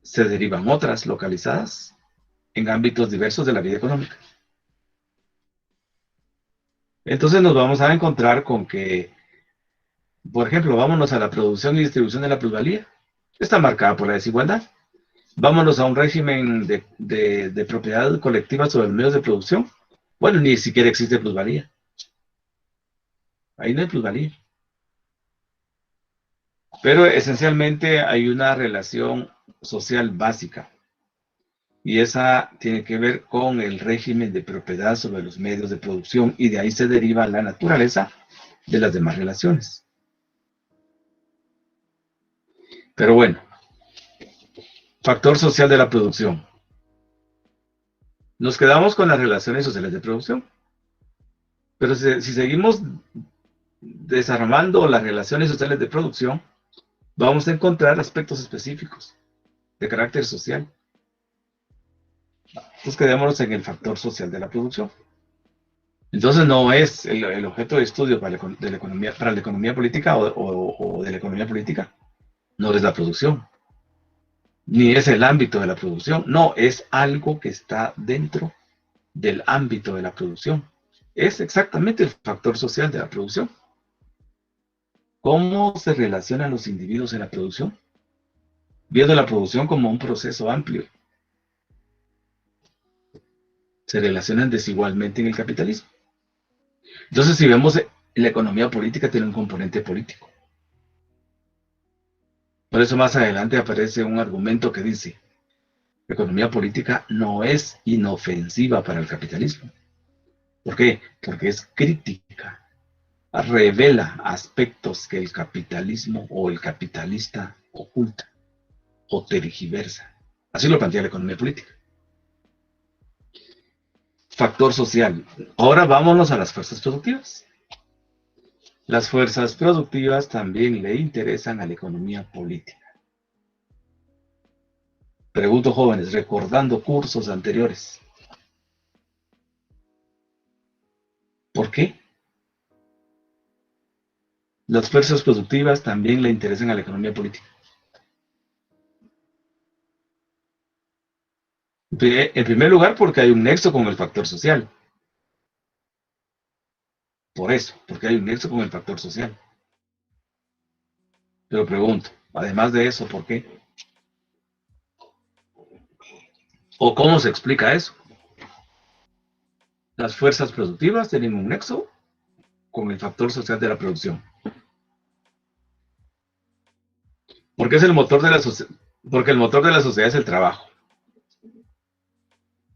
se derivan otras localizadas en ámbitos diversos de la vida económica. Entonces nos vamos a encontrar con que, por ejemplo, vámonos a la producción y distribución de la plusvalía. Está marcada por la desigualdad. Vámonos a un régimen de propiedad colectiva sobre los medios de producción. Bueno, ni siquiera existe plusvalía. Ahí no hay plusvalía. Pero esencialmente hay una relación social básica. Y esa tiene que ver con el régimen de propiedad sobre los medios de producción. Y de ahí se deriva la naturaleza de las demás relaciones. Pero bueno, factor social de la producción. Nos quedamos con las relaciones sociales de producción. Pero si seguimos desarmando las relaciones sociales de producción, vamos a encontrar aspectos específicos de carácter social. Entonces quedémonos en el factor social de la producción. Entonces no es el objeto de estudio para la economía política o de la economía política. No es la producción. Ni es el ámbito de la producción. No, es algo que está dentro del ámbito de la producción. Es exactamente el factor social de la producción. ¿Cómo se relacionan los individuos en la producción? Viendo la producción como un proceso amplio. Se relacionan desigualmente en el capitalismo. Entonces, si vemos, la economía política tiene un componente político. Por eso más adelante aparece un argumento que dice, la economía política no es inofensiva para el capitalismo. ¿Por qué? Porque es crítica. Revela aspectos que el capitalismo o el capitalista oculta o tergiversa. Así lo plantea la economía política. Factor social. Ahora vámonos a las fuerzas productivas. Las fuerzas productivas también le interesan a la economía política. Pregunto, jóvenes, recordando cursos anteriores. ¿Por qué? Las fuerzas productivas también le interesan a la economía política. En primer lugar, porque hay un nexo con el factor social. Por eso, porque hay un nexo con el factor social. Pero pregunto, además de eso, ¿por qué? ¿O cómo se explica eso? Las fuerzas productivas tienen un nexo con el factor social de la producción. Porque es el motor de la porque el motor de la sociedad es el trabajo.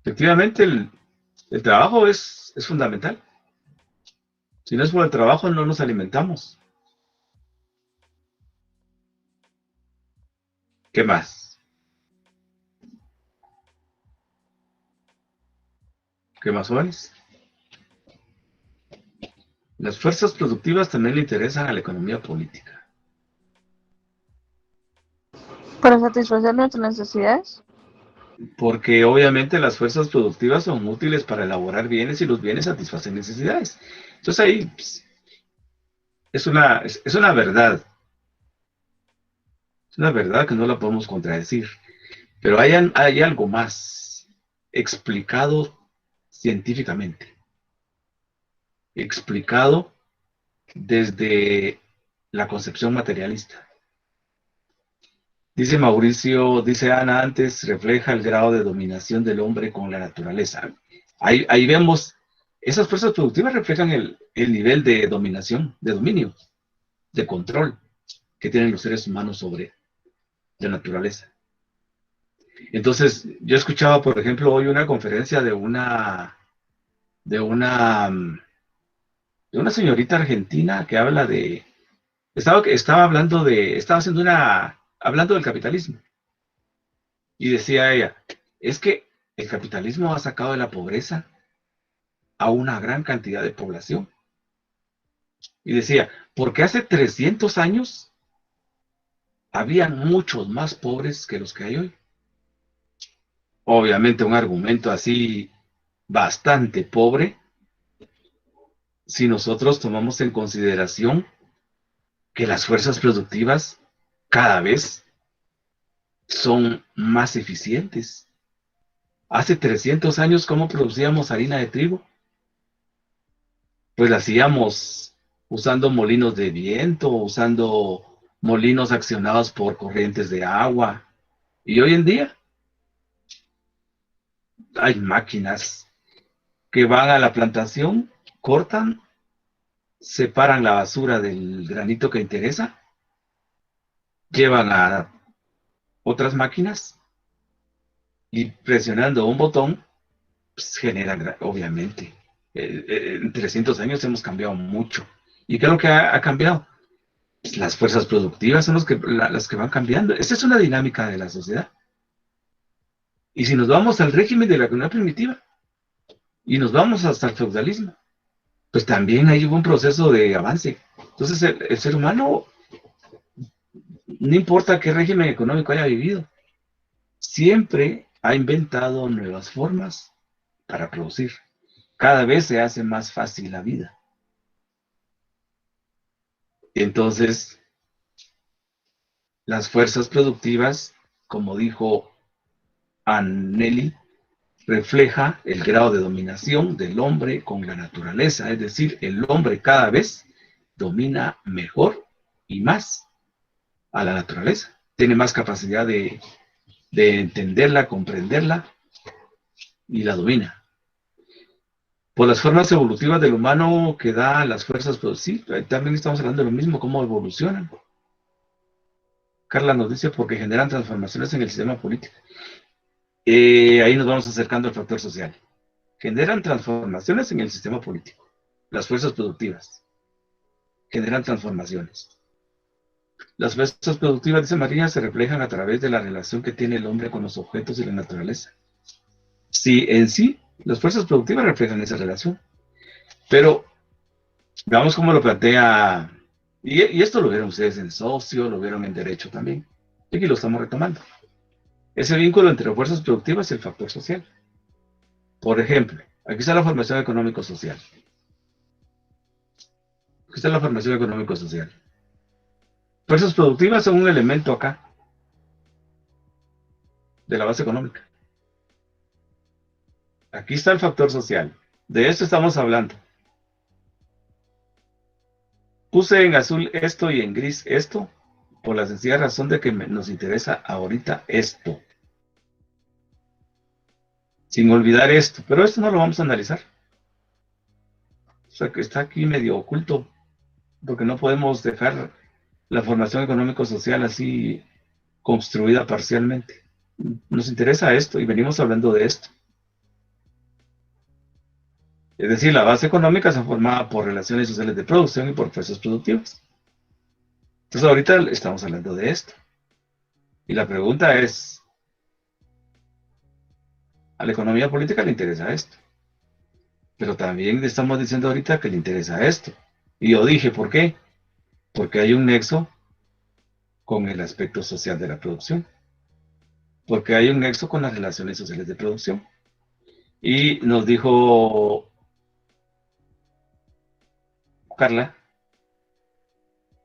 Efectivamente, el trabajo es fundamental. Si no es por el trabajo, no nos alimentamos. ¿Qué más? ¿Qué más, jóvenes? Las fuerzas productivas también le interesan a la economía política. Para satisfacer nuestras necesidades. Porque obviamente las fuerzas productivas son útiles para elaborar bienes y los bienes satisfacen necesidades. Entonces ahí pues, es una verdad. Es una verdad que no la podemos contradecir. Pero hay algo más explicado científicamente. Explicado desde la concepción materialista. Dice Mauricio, dice Ana antes, refleja el grado de dominación del hombre con la naturaleza. Ahí vemos, esas fuerzas productivas reflejan el nivel de dominación, de dominio, de control que tienen los seres humanos sobre la naturaleza. Entonces, yo escuchaba, por ejemplo, hoy una conferencia de una señorita argentina que habla de, hablando del capitalismo. Y decía ella, es que el capitalismo ha sacado de la pobreza a una gran cantidad de población. Y decía, porque hace 300 años habían muchos más pobres que los que hay hoy. Obviamente un argumento así bastante pobre si nosotros tomamos en consideración que las fuerzas productivas cada vez son más eficientes. Hace 300 años, ¿cómo producíamos harina de trigo? Pues la hacíamos usando molinos de viento, usando molinos accionados por corrientes de agua. Y hoy en día hay máquinas que van a la plantación, cortan, separan la basura del granito que interesa, llevan a otras máquinas y presionando un botón, pues generan, obviamente. En 300 años hemos cambiado mucho. ¿Y qué es lo que ha cambiado? Pues las fuerzas productivas son las que van cambiando. Esa es una dinámica de la sociedad. Y si nos vamos al régimen de la economía primitiva y nos vamos hasta el feudalismo, pues también ahí hubo un proceso de avance. Entonces el ser humano, no importa qué régimen económico haya vivido, siempre ha inventado nuevas formas para producir. Cada vez se hace más fácil la vida. Entonces, las fuerzas productivas, como dijo Anneli, refleja el grado de dominación del hombre con la naturaleza, es decir, el hombre cada vez domina mejor y más a la naturaleza, tiene más capacidad de entenderla, comprenderla y la domina. Por las formas evolutivas del humano que da las fuerzas, pues sí, también estamos hablando de lo mismo, cómo evolucionan. Carla nos dice porque generan transformaciones en el sistema político. Ahí nos vamos acercando al factor social. Generan transformaciones en el sistema político. Las fuerzas productivas generan transformaciones. Las fuerzas productivas, dice María, se reflejan a través de la relación que tiene el hombre con los objetos y la naturaleza. Sí, en sí, las fuerzas productivas reflejan esa relación. Pero veamos cómo lo plantea, y esto lo vieron ustedes en socio, lo vieron en derecho también. Y aquí lo estamos retomando. Ese vínculo entre fuerzas productivas y el factor social. Por ejemplo, aquí está la formación económico-social. Aquí está la formación económico-social. Fuerzas productivas son un elemento acá de la base económica. Aquí está el factor social. De esto estamos hablando. Puse en azul esto y en gris esto, por la sencilla razón de que nos interesa ahorita esto. Sin olvidar esto, pero esto no lo vamos a analizar. O sea que está aquí medio oculto, porque no podemos dejar la formación económico-social así construida parcialmente. Nos interesa esto y venimos hablando de esto. Es decir, la base económica se forma por relaciones sociales de producción y por fuerzas productivas. Entonces ahorita estamos hablando de esto. Y la pregunta es, a la economía política le interesa esto. Pero también estamos diciendo ahorita que le interesa esto. Y yo dije, ¿por qué? Porque hay un nexo con el aspecto social de la producción. Porque hay un nexo con las relaciones sociales de producción. Y nos dijo Carla,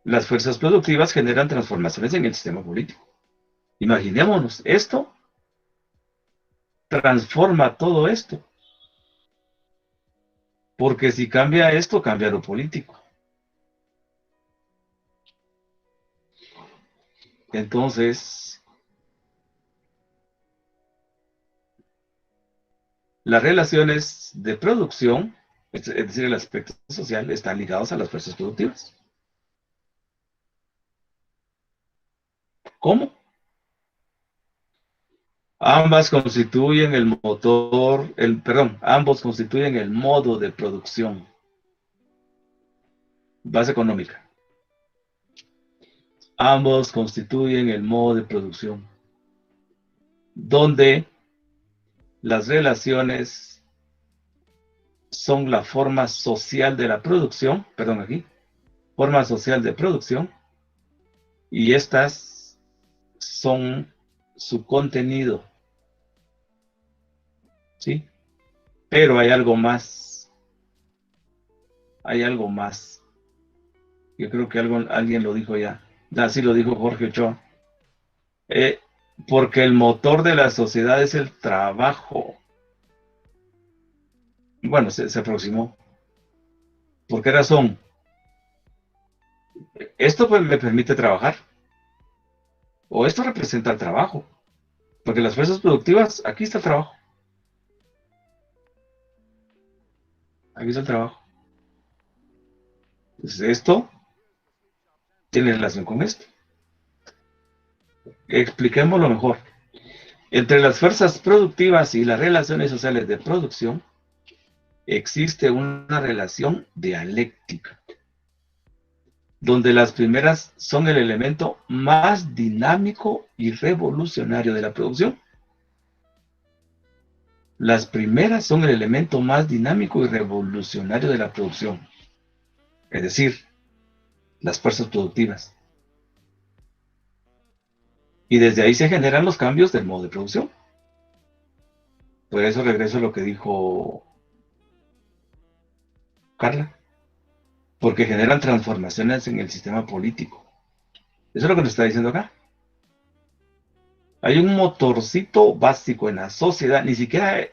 las fuerzas productivas generan transformaciones en el sistema político. Imaginémonos, esto transforma todo esto. Porque si cambia esto, cambia lo político. Entonces, las relaciones de producción, es decir, el aspecto social, están ligados a las fuerzas productivas. ¿Cómo? Ambas constituyen el motor, ambos constituyen el modo de producción. Base económica. Ambos constituyen el modo de producción, donde las relaciones son la forma social de la producción, forma social de producción, y estas son su contenido, ¿sí? Pero hay algo más, yo creo que alguien lo dijo ya, así lo dijo Jorge Ochoa, porque el motor de la sociedad es el trabajo. Bueno, se aproximó. ¿Por qué razón? Esto pues me permite trabajar, o esto representa el trabajo, porque las fuerzas productivas, aquí está el trabajo. Aquí está el trabajo. Entonces esto tiene relación con esto. Expliquémoslo mejor. Entre las fuerzas productivas y las relaciones sociales de producción, existe una relación dialéctica, donde las primeras son el elemento más dinámico y revolucionario de la producción. Las primeras son el elemento más dinámico y revolucionario de la producción, es decir, las fuerzas productivas. Y desde ahí se generan los cambios del modo de producción. Por eso regreso a lo que dijo Carla, porque generan transformaciones en el sistema político. Eso es lo que nos está diciendo acá. Hay un motorcito básico en la sociedad, ni siquiera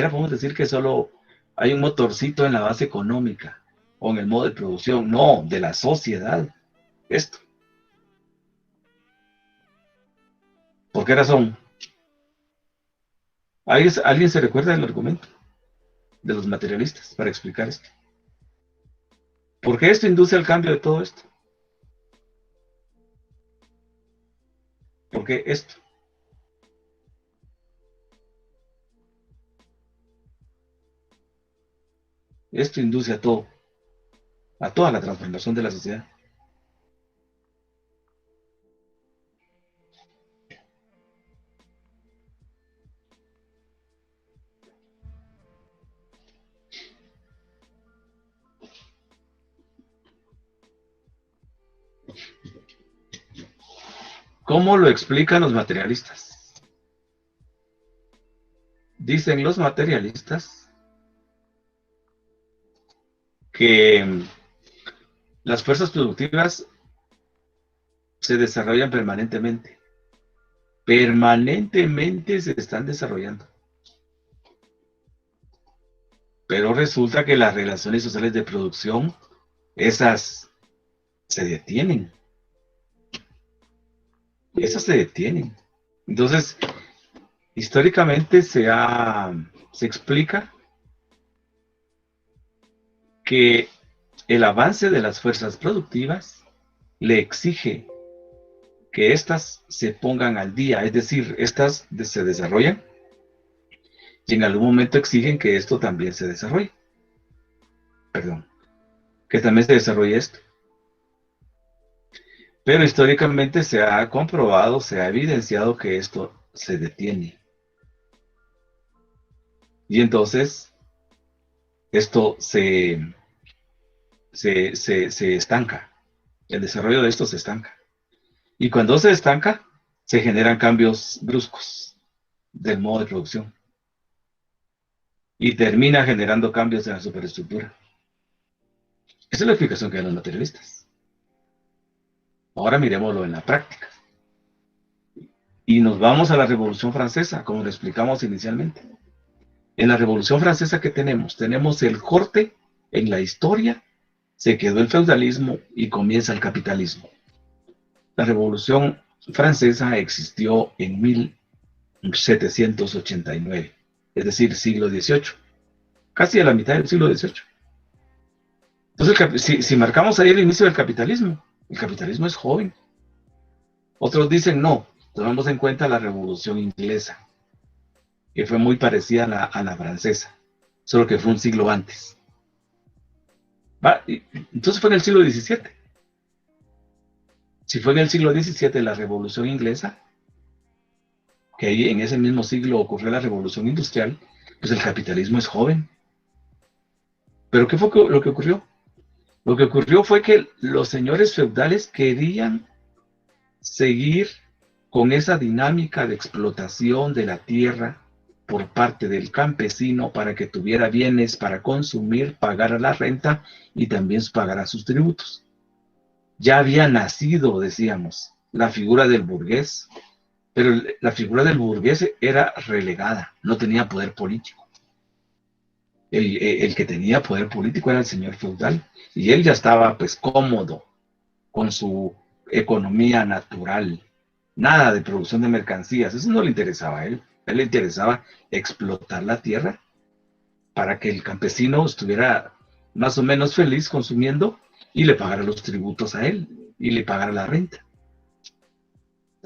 podemos decir que solo hay un motorcito en la base económica o en el modo de producción, no, de la sociedad. Esto. ¿Por qué razón? ¿Alguien se recuerda del argumento de los materialistas para explicar esto? ¿Por qué esto induce al cambio de todo esto? ¿Por qué esto? Esto induce a todo, a toda la transformación de la sociedad. ¿Cómo lo explican los materialistas? Dicen los materialistas que las fuerzas productivas se desarrollan permanentemente. Permanentemente se están desarrollando. Pero resulta que las relaciones sociales de producción, esas se detienen. Esas se detienen. Entonces, históricamente se explica que el avance de las fuerzas productivas le exige que éstas se pongan al día, es decir, éstas se desarrollan y en algún momento exigen que esto también se desarrolle. Perdón, que también se desarrolle esto. Pero históricamente se ha comprobado, se ha evidenciado que esto se detiene. Y entonces, esto se estanca. El desarrollo de esto se estanca. Y cuando se estanca, se generan cambios bruscos del modo de producción. Y termina generando cambios en la superestructura. Esa es la explicación que dan los materialistas. Ahora miremoslo en la práctica. Y nos vamos a la Revolución Francesa, como lo explicamos inicialmente. En la Revolución Francesa, ¿qué tenemos? Tenemos el corte en la historia, se quedó el feudalismo y comienza el capitalismo. La Revolución Francesa existió en 1789, es decir, siglo XVIII, casi a la mitad del siglo XVIII. Entonces, si marcamos ahí el inicio del capitalismo, el capitalismo es joven. Otros dicen no, tomamos en cuenta la Revolución Inglesa, que fue muy parecida a la francesa, solo que fue un siglo antes. Entonces fue en el siglo XVII. Si fue en el siglo XVII la Revolución Inglesa, que ahí en ese mismo siglo ocurrió la Revolución Industrial, pues el capitalismo es joven. Pero ¿qué fue lo que ocurrió? Lo que ocurrió fue que los señores feudales querían seguir con esa dinámica de explotación de la tierra por parte del campesino para que tuviera bienes para consumir, pagara la renta y también pagara sus tributos. Ya había nacido, decíamos, la figura del burgués, pero la figura del burgués era relegada, no tenía poder político. El que tenía poder político era el señor feudal, y él ya estaba pues cómodo con su economía natural, nada de producción de mercancías, eso no le interesaba a él le interesaba explotar la tierra para que el campesino estuviera más o menos feliz consumiendo y le pagara los tributos a él y le pagara la renta.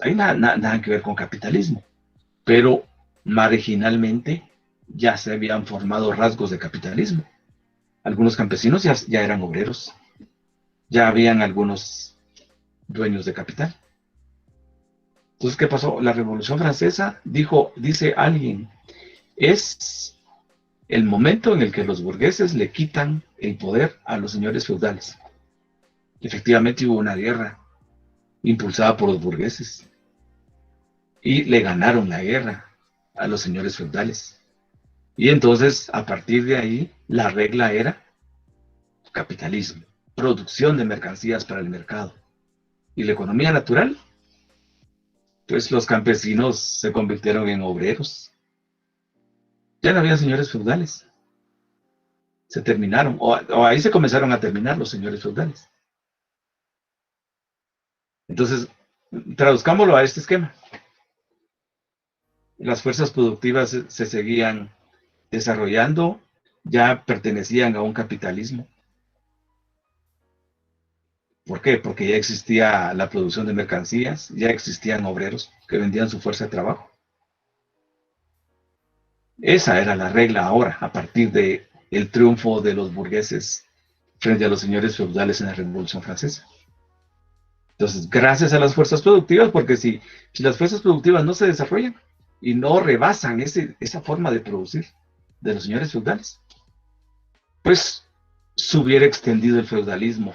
Hay nada que ver con capitalismo, pero marginalmente ya se habían formado rasgos de capitalismo. Algunos campesinos ya eran obreros, ya habían algunos dueños de capital. Entonces, ¿qué pasó? La Revolución Francesa dice alguien, es el momento en el que los burgueses le quitan el poder a los señores feudales. Efectivamente hubo una guerra impulsada por los burgueses y le ganaron la guerra a los señores feudales. Y entonces, a partir de ahí, la regla era capitalismo, producción de mercancías para el mercado. Y la economía natural, pues los campesinos se convirtieron en obreros. Ya no había señores feudales. Se terminaron, o ahí se comenzaron a terminar los señores feudales. Entonces, traduzcámoslo a este esquema. Las fuerzas productivas se seguían desarrollando, ya pertenecían a un capitalismo. ¿Por qué? Porque ya existía la producción de mercancías, ya existían obreros que vendían su fuerza de trabajo. Esa era la regla ahora, a partir del triunfo de los burgueses frente a los señores feudales en la Revolución Francesa. Entonces, gracias a las fuerzas productivas, porque si las fuerzas productivas no se desarrollan y no rebasan esa forma de producir de los señores feudales, pues se hubiera extendido el feudalismo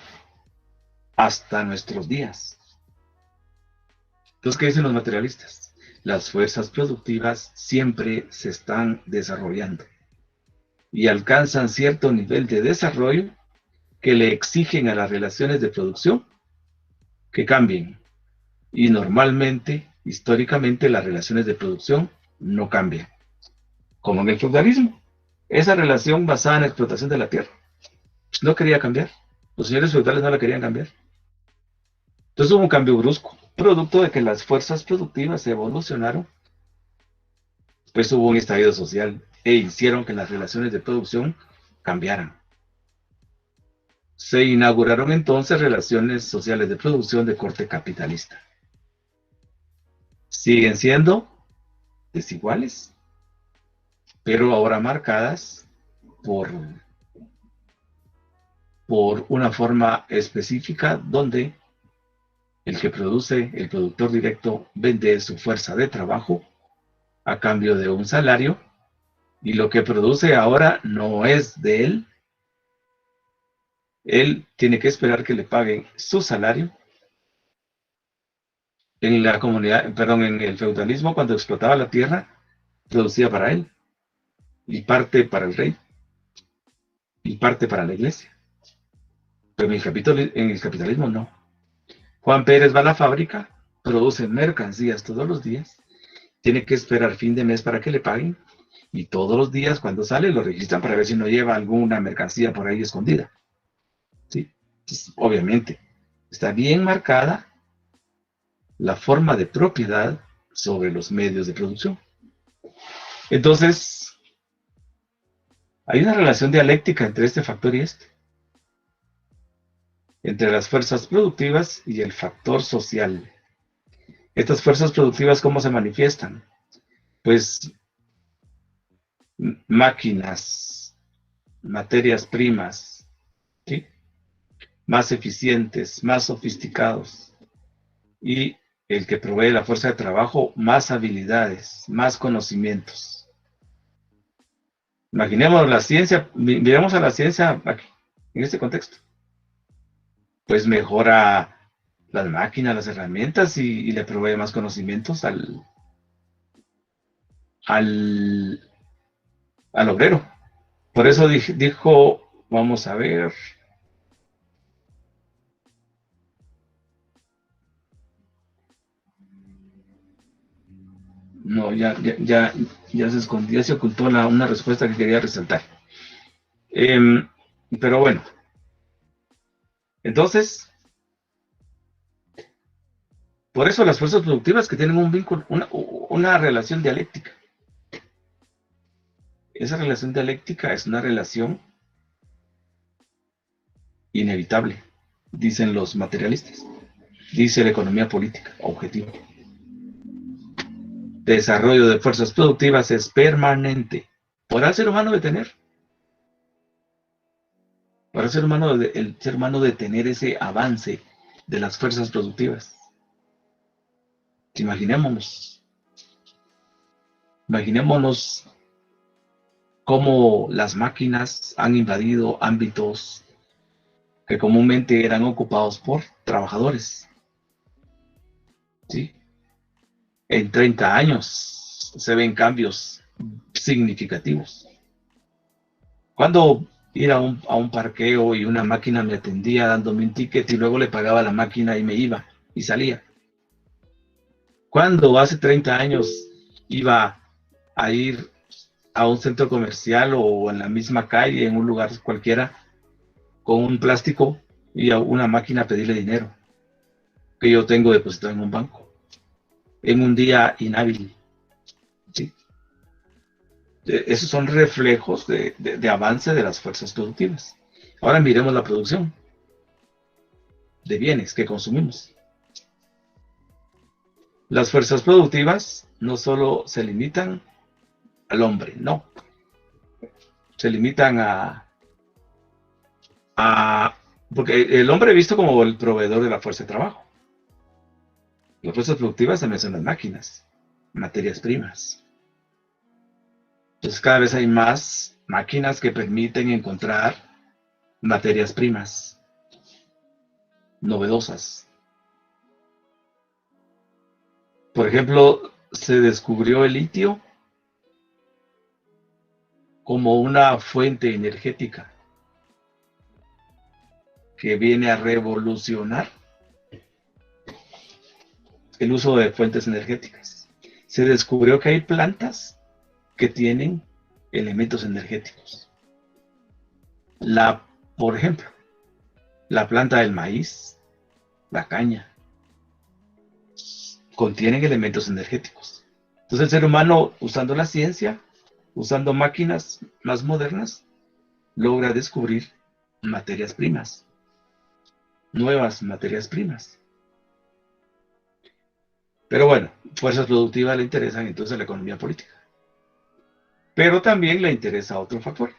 hasta nuestros días. Entonces, ¿qué dicen los materialistas? Las fuerzas productivas siempre se están desarrollando y alcanzan cierto nivel de desarrollo que le exigen a las relaciones de producción que cambien. Y normalmente, históricamente, las relaciones de producción no cambian, como en el feudalismo. esa relación basada en la explotación de la tierra. No quería cambiar. Los señores feudales no la querían cambiar. Entonces hubo un cambio brusco, producto de que las fuerzas productivas evolucionaron, pues hubo un estallido social e hicieron que las relaciones de producción cambiaran. Se inauguraron entonces relaciones sociales de producción de corte capitalista. Siguen siendo desiguales, pero ahora marcadas por una forma específica donde el que produce, el productor directo, vende su fuerza de trabajo a cambio de un salario, y lo que produce ahora no es de él. Él tiene que esperar que le paguen su salario. En la comunidad, perdón, en el feudalismo, cuando explotaba la tierra, producía para él, y parte para el rey, y parte para la iglesia. Pero en el capitalismo no. Juan Pérez va a la fábrica, produce mercancías todos los días, tiene que esperar fin de mes para que le paguen, y todos los días cuando sale lo registran para ver si no lleva alguna mercancía por ahí escondida. ¿Sí? Entonces, obviamente, está bien marcada la forma de propiedad sobre los medios de producción. Entonces, hay una relación dialéctica entre este factor y este, entre las fuerzas productivas y el factor social. Estas fuerzas productivas, ¿cómo se manifiestan? Pues máquinas, materias primas, ¿sí? Más eficientes, más sofisticados, y el que provee la fuerza de trabajo, más habilidades, más conocimientos. Imaginemos la ciencia, miremos a la ciencia aquí, en este contexto. Pues mejora las máquinas, las herramientas y le provee más conocimientos al obrero. Por eso dijo, vamos a ver. No, ya se escondió, se ocultó una respuesta que quería resaltar. Pero bueno. Entonces, por eso las fuerzas productivas que tienen un vínculo, una relación dialéctica. Esa relación dialéctica es una relación inevitable, dicen los materialistas. Dice la economía política, objetivo. Desarrollo de fuerzas productivas es permanente. ¿Podrá el ser humano detener? ¿Podrá el ser humano detener ese avance de las fuerzas productivas? Imaginémonos cómo las máquinas han invadido ámbitos que comúnmente eran ocupados por trabajadores. ¿Sí? En 30 años se ven cambios significativos. Cuando ir a un parqueo y una máquina me atendía dándome un ticket y luego le pagaba a la máquina y me iba y salía. Cuando hace 30 años iba a ir a un centro comercial o en la misma calle, en un lugar cualquiera, con un plástico y a una máquina a pedirle dinero que yo tengo depositado en un banco, en un día inhábil. ¿Sí? Esos son reflejos de avance de las fuerzas productivas. Ahora miremos la producción de bienes que consumimos. Las fuerzas productivas no solo se limitan al hombre, no. Se limitan porque el hombre es visto como el proveedor de la fuerza de trabajo. Las fuerzas productivas también son las máquinas, materias primas. Entonces cada vez hay más máquinas que permiten encontrar materias primas novedosas. Por ejemplo, se descubrió el litio como una fuente energética que viene a revolucionar el uso de fuentes energéticas. Se descubrió que hay plantas que tienen elementos energéticos. Por ejemplo, la planta del maíz, la caña, contienen elementos energéticos. Entonces el ser humano, usando la ciencia, usando máquinas más modernas, logra descubrir materias primas, nuevas materias primas. Pero bueno, fuerzas productivas le interesan entonces la economía política. Pero también le interesa otro factor.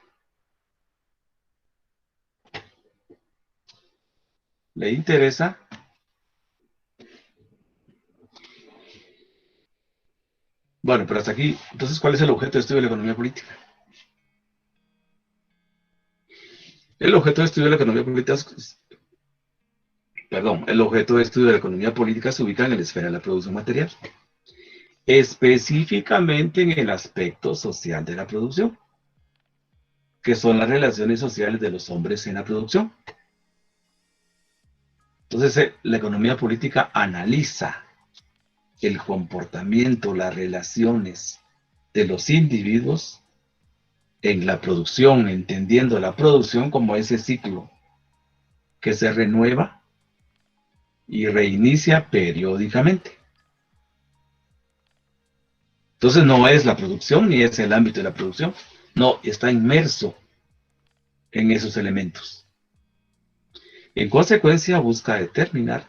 Le interesa bueno, pero hasta aquí, entonces, ¿cuál es el objeto de estudio de la economía política? El objeto de estudio de la economía política, el objeto de estudio de la economía política se ubica en la esfera de la producción material, específicamente en el aspecto social de la producción, que son las relaciones sociales de los hombres en la producción. Entonces, la economía política analiza el comportamiento, las relaciones de los individuos en la producción, entendiendo la producción como ese ciclo que se renueva y reinicia periódicamente. Entonces no es la producción ni es el ámbito de la producción, no, está inmerso en esos elementos. En consecuencia, busca determinar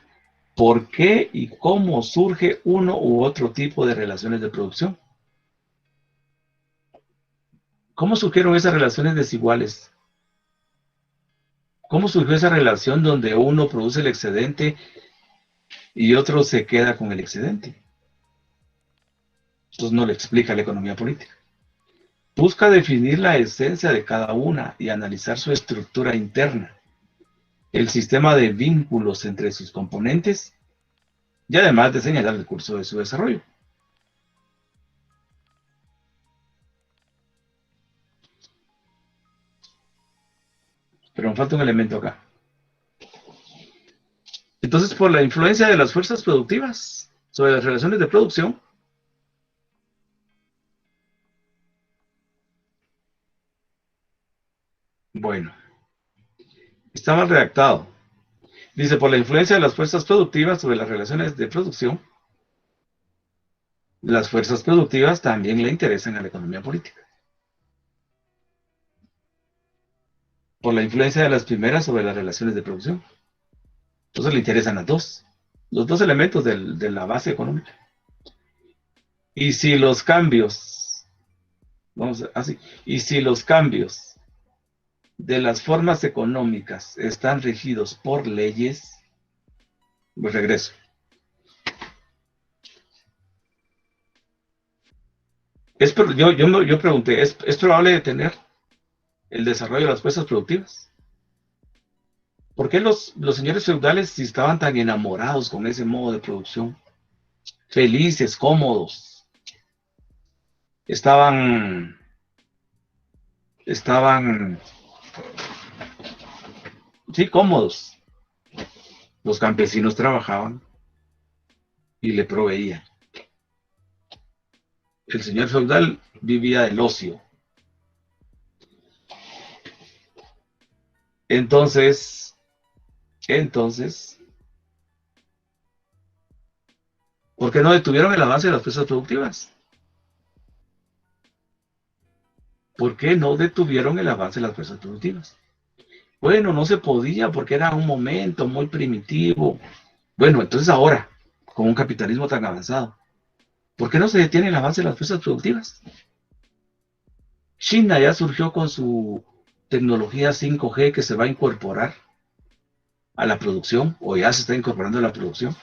por qué y cómo surge uno u otro tipo de relaciones de producción. ¿Cómo surgieron esas relaciones desiguales? ¿Cómo surgió esa relación donde uno produce el excedente y otro se queda con el excedente? Entonces no le explica la economía política. Busca definir la esencia de cada una y analizar su estructura interna, el sistema de vínculos entre sus componentes y además de señalar el curso de su desarrollo. Pero me falta un elemento acá. Entonces, por la influencia de las fuerzas productivas sobre las relaciones de producción, bueno, está mal redactado. Dice, por la influencia de las fuerzas productivas sobre las relaciones de producción, las fuerzas productivas también le interesan a la economía política. Por la influencia de las primeras sobre las relaciones de producción. Entonces le interesan los dos elementos de la base económica. Y si los cambios, y si los cambios de las formas económicas están regidos por leyes, pues regreso. Yo pregunté, ¿es probable detener el desarrollo de las fuerzas productivas? ¿Por qué los señores feudales, si estaban tan enamorados con ese modo de producción, felices, cómodos, estaban sí, cómodos? Los campesinos trabajaban y le proveían. El señor feudal vivía del ocio. Entonces, ¿por qué no detuvieron el avance de las fuerzas productivas? ¿Por qué no detuvieron el avance de las fuerzas productivas? Bueno, no se podía porque era un momento muy primitivo. Bueno, entonces ahora, con un capitalismo tan avanzado, ¿por qué no se detiene el avance de las fuerzas productivas? China ya surgió con su tecnología 5G que se va a incorporar a la producción, o ya se está incorporando a la producción,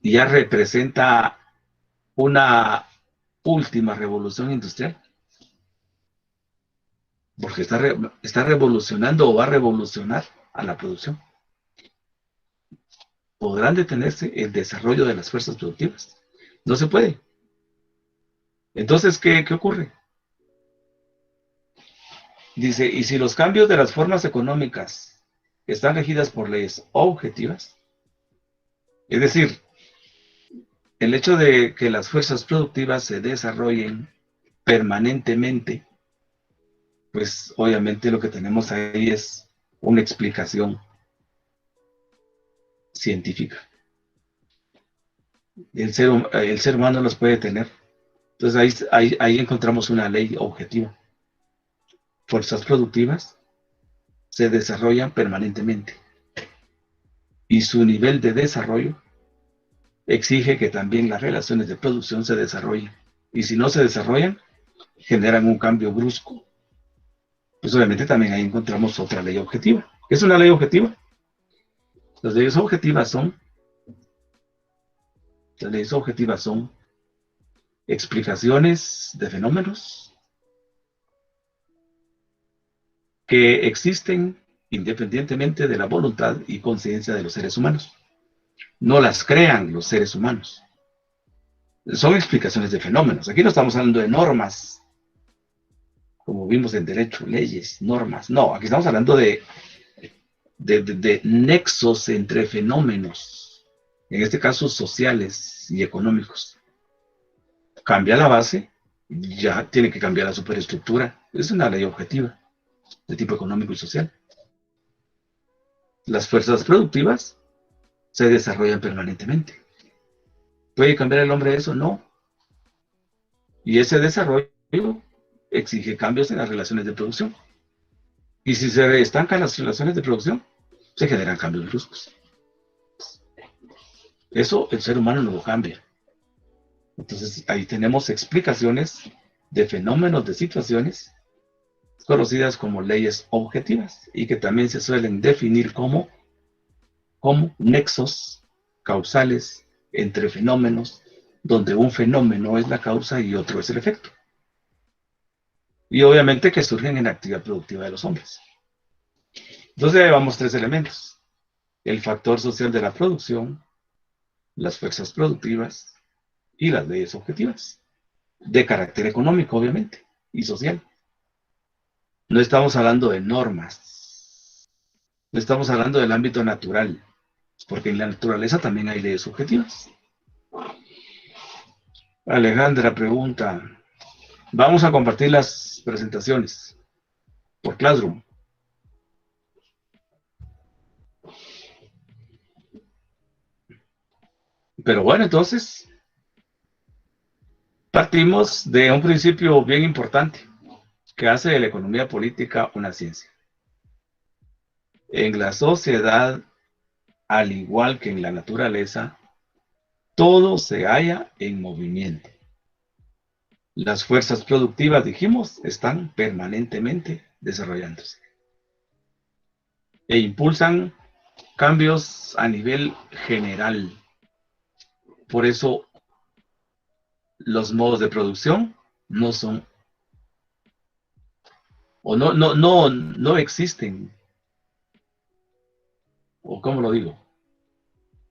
y ya representa una última revolución industrial, porque está revolucionando o va a revolucionar a la producción. ¿Podrán detenerse el desarrollo de las fuerzas productivas? No se puede. Entonces, ¿qué ocurre? Dice, y si los cambios de las formas económicas están regidas por leyes objetivas, es decir, el hecho de que las fuerzas productivas se desarrollen permanentemente pues obviamente lo que tenemos ahí es una explicación científica. El ser humano los puede tener. Entonces ahí encontramos una ley objetiva. Fuerzas productivas se desarrollan permanentemente y su nivel de desarrollo exige que también las relaciones de producción se desarrollen. Y si no se desarrollan, generan un cambio brusco. Pues obviamente también ahí encontramos otra ley objetiva. ¿Qué es una ley objetiva? Las leyes objetivas son explicaciones de fenómenos que existen independientemente de la voluntad y conciencia de los seres humanos. No las crean los seres humanos. Son explicaciones de fenómenos. Aquí no estamos hablando de normas, como vimos en derecho, leyes, normas. No, aquí estamos hablando de nexos entre fenómenos, en este caso sociales y económicos. Cambia la base, ya tiene que cambiar la superestructura. Es una ley objetiva de tipo económico y social. Las fuerzas productivas se desarrollan permanentemente. ¿Puede cambiar el hombre eso? No. Y ese desarrollo exige cambios en las relaciones de producción. Y si se estancan las relaciones de producción, se generan cambios bruscos. Eso el ser humano no lo cambia. Entonces ahí tenemos explicaciones de fenómenos, de situaciones conocidas como leyes objetivas y que también se suelen definir como nexos causales entre fenómenos, donde un fenómeno es la causa y otro es el efecto. Y obviamente que surgen en la actividad productiva de los hombres. Entonces ya llevamos 3 elementos: el factor social de la producción, las fuerzas productivas y las leyes objetivas, de carácter económico obviamente y social. No estamos hablando de normas, no estamos hablando del ámbito natural, porque en la naturaleza también hay leyes objetivas. Alejandra pregunta: vamos a compartir las presentaciones por Classroom. Pero bueno, entonces partimos de un principio bien importante que hace de la economía política una ciencia. En la sociedad, al igual que en la naturaleza, todo se halla en movimiento. Las fuerzas productivas, dijimos, están permanentemente desarrollándose e impulsan cambios a nivel general. Por eso los modos de producción no son, o no existen. ¿O cómo lo digo?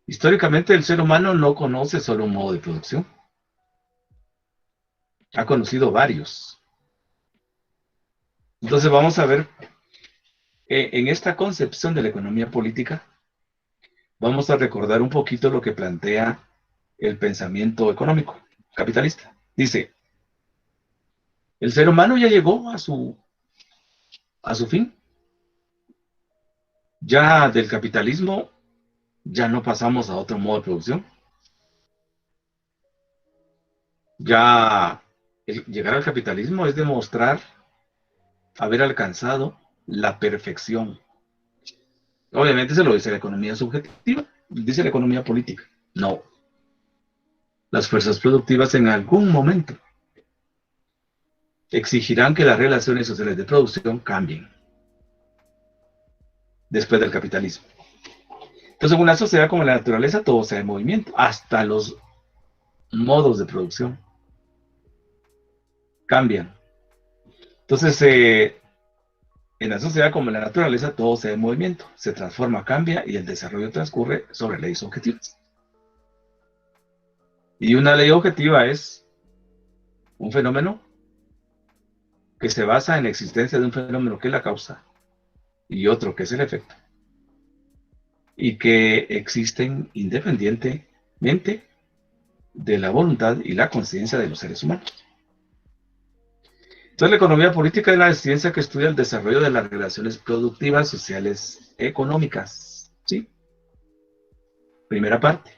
Históricamente el ser humano no conoce solo un modo de producción. Ha conocido varios. Entonces vamos a ver, en esta concepción de la economía política, vamos a recordar un poquito lo que plantea el pensamiento económico capitalista. Dice, el ser humano ya llegó a su fin. Ya del capitalismo, ya no pasamos a otro modo de producción. Ya llegar al capitalismo es demostrar haber alcanzado la perfección. Obviamente se lo dice la economía subjetiva, dice la economía política. No. Las fuerzas productivas en algún momento exigirán que las relaciones sociales de producción cambien después del capitalismo. Entonces, en una sociedad como la naturaleza, todo se da en movimiento, hasta los modos de producción cambian. Entonces, en la sociedad como la naturaleza, todo se da en movimiento, se transforma, cambia y el desarrollo transcurre sobre leyes objetivas. Y una ley objetiva es un fenómeno que se basa en la existencia de un fenómeno que es la causa y otro que es el efecto, y que existen independientemente de la voluntad y la conciencia de los seres humanos. Entonces, la economía política es la ciencia que estudia el desarrollo de las relaciones productivas, sociales, económicas. ¿Sí? Primera parte.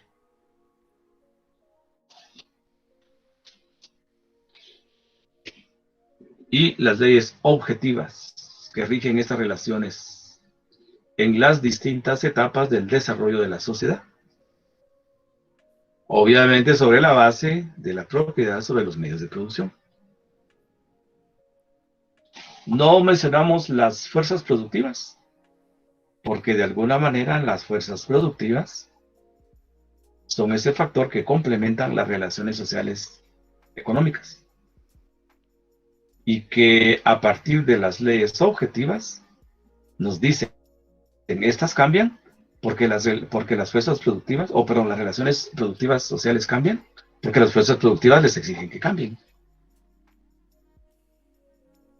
Y las leyes objetivas que rigen estas relaciones en las distintas etapas del desarrollo de la sociedad. Obviamente sobre la base de la propiedad sobre los medios de producción. No mencionamos las fuerzas productivas, porque de alguna manera las fuerzas productivas son ese factor que complementan las relaciones sociales económicas. Y que a partir de las leyes objetivas nos dicen, estas cambian porque las fuerzas productivas, las relaciones productivas sociales cambian, porque las fuerzas productivas les exigen que cambien.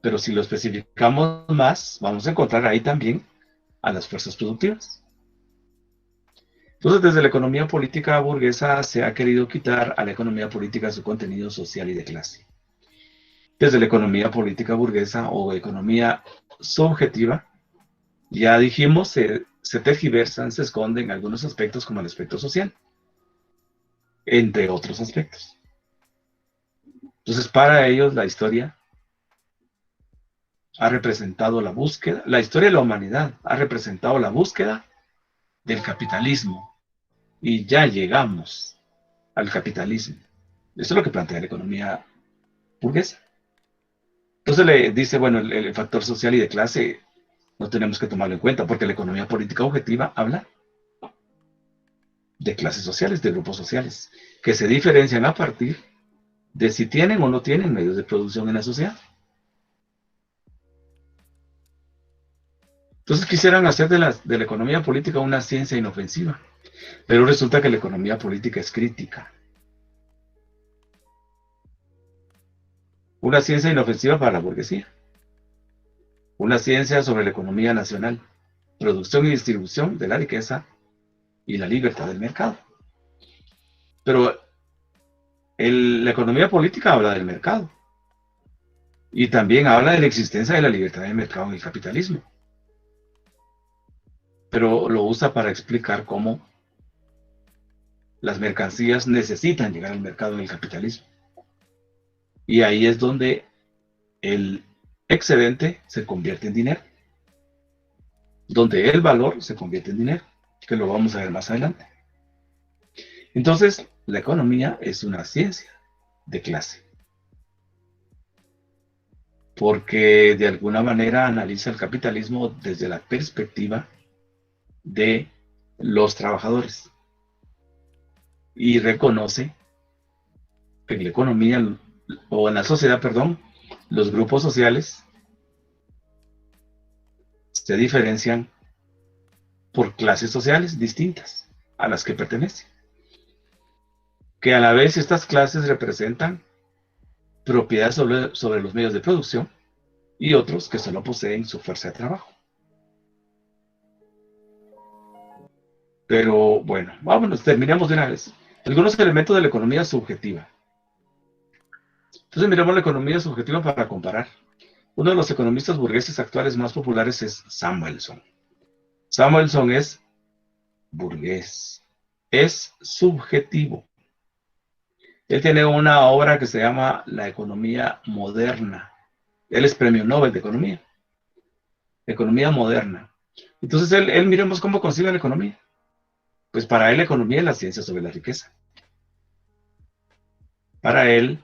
Pero si lo especificamos más, vamos a encontrar ahí también a las fuerzas productivas. Entonces, desde la economía política burguesa se ha querido quitar a la economía política su contenido social y de clase. Desde la economía política burguesa o economía subjetiva, ya dijimos, se tergiversan, se esconden algunos aspectos como el aspecto social, entre otros aspectos. Entonces, para ellos la historia ha representado la búsqueda, la historia de la humanidad ha representado la búsqueda del capitalismo y ya llegamos al capitalismo. Eso es lo que plantea la economía burguesa. Entonces le dice, bueno, el factor social y de clase no tenemos que tomarlo en cuenta porque la economía política objetiva habla de clases sociales, de grupos sociales, que se diferencian a partir de si tienen o no tienen medios de producción en la sociedad. Entonces quisieran hacer de la economía política una ciencia inofensiva, pero resulta que la economía política es crítica. Una ciencia inofensiva para la burguesía. Una ciencia sobre la economía nacional, producción y distribución de la riqueza y la libertad del mercado. Pero la economía política habla del mercado y también habla de la existencia de la libertad del mercado en el capitalismo. Pero lo usa para explicar cómo las mercancías necesitan llegar al mercado en el capitalismo. Y ahí es donde el excedente se convierte en dinero. Donde el valor se convierte en dinero, que lo vamos a ver más adelante. Entonces, la economía es una ciencia de clase. Porque de alguna manera analiza el capitalismo desde la perspectiva de los trabajadores y reconoce que en la economía o en la sociedad, perdón, los grupos sociales se diferencian por clases sociales distintas a las que pertenecen, que a la vez estas clases representan propiedad sobre los medios de producción y otros que solo poseen su fuerza de trabajo. Pero bueno, vámonos, terminemos de una vez. Algunos elementos de la economía subjetiva. Entonces miremos la economía subjetiva para comparar. Uno de los economistas burgueses actuales más populares es Samuelson. Samuelson es burgués, es subjetivo. Él tiene una obra que se llama La economía moderna. Él es premio Nobel de economía. Economía moderna. Entonces él miremos cómo concibe la economía. Pues para él la economía es la ciencia sobre la riqueza. Para él,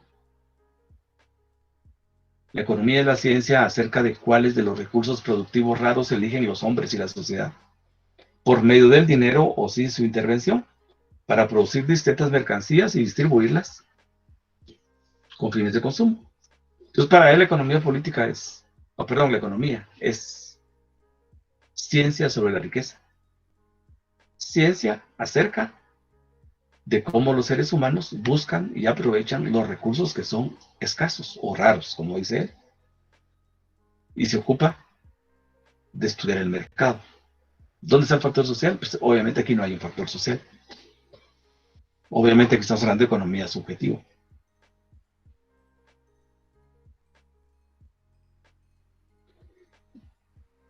la economía es la ciencia acerca de cuáles de los recursos productivos raros eligen los hombres y la sociedad, por medio del dinero o sin su intervención, para producir distintas mercancías y distribuirlas con fines de consumo. Entonces, para él la economía política la economía es ciencia sobre la riqueza. Ciencia acerca de cómo los seres humanos buscan y aprovechan los recursos que son escasos o raros, como dice él. Y se ocupa de estudiar el mercado. ¿Dónde está el factor social? Pues obviamente aquí no hay un factor social. Obviamente que estamos hablando de economía subjetiva.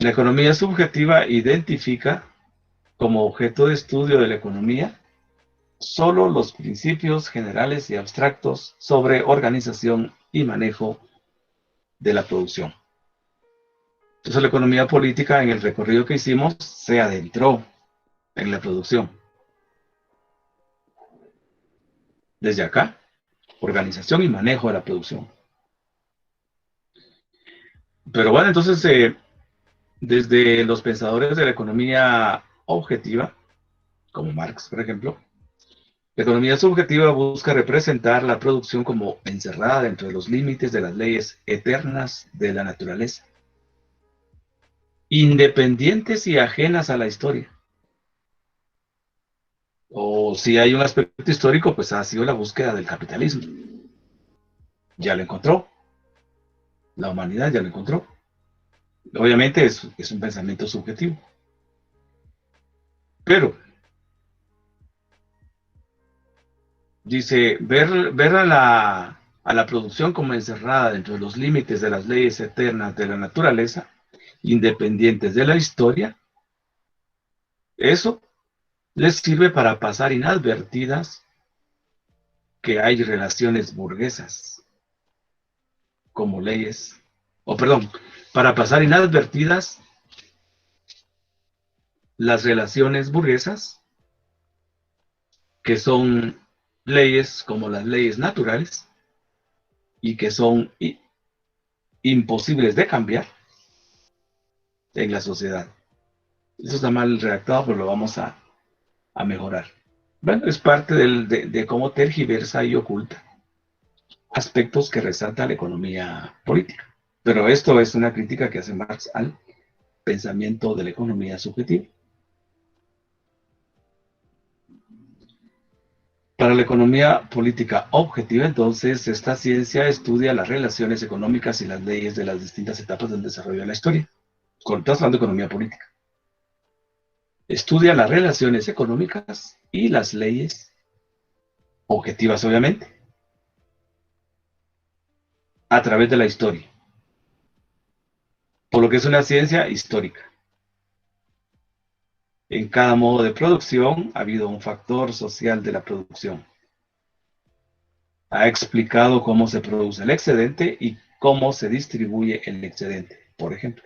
La economía subjetiva identifica como objeto de estudio de la economía solo los principios generales y abstractos sobre organización y manejo de la producción. Entonces la economía política, en el recorrido que hicimos, se adentró en la producción. Desde acá, organización y manejo de la producción. Pero bueno, entonces, desde los pensadores de la economía objetiva, como Marx, por ejemplo, la economía subjetiva busca representar la producción como encerrada dentro de los límites de las leyes eternas de la naturaleza, independientes y ajenas a la historia. O si hay un aspecto histórico, pues ha sido la búsqueda del capitalismo. Ya lo encontró. La humanidad ya lo encontró. Obviamente es un pensamiento subjetivo. Pero, dice, ver a la producción como encerrada dentro de los límites de las leyes eternas de la naturaleza, independientes de la historia, eso les sirve para pasar inadvertidas que hay relaciones burguesas como leyes, para pasar inadvertidas las relaciones burguesas que son leyes como las leyes naturales y que son imposibles de cambiar en la sociedad. Eso está mal redactado, pero lo vamos a mejorar. Bueno, es parte de cómo tergiversa y oculta aspectos que resalta la economía política. Pero esto es una crítica que hace Marx al pensamiento de la economía subjetiva. Para la economía política objetiva, entonces, esta ciencia estudia las relaciones económicas y las leyes de las distintas etapas del desarrollo de la historia. Estamos hablando de economía política. Estudia las relaciones económicas y las leyes objetivas, obviamente, a través de la historia. Por lo que es una ciencia histórica. En cada modo de producción ha habido un factor social de la producción. Ha explicado cómo se produce el excedente y cómo se distribuye el excedente, por ejemplo.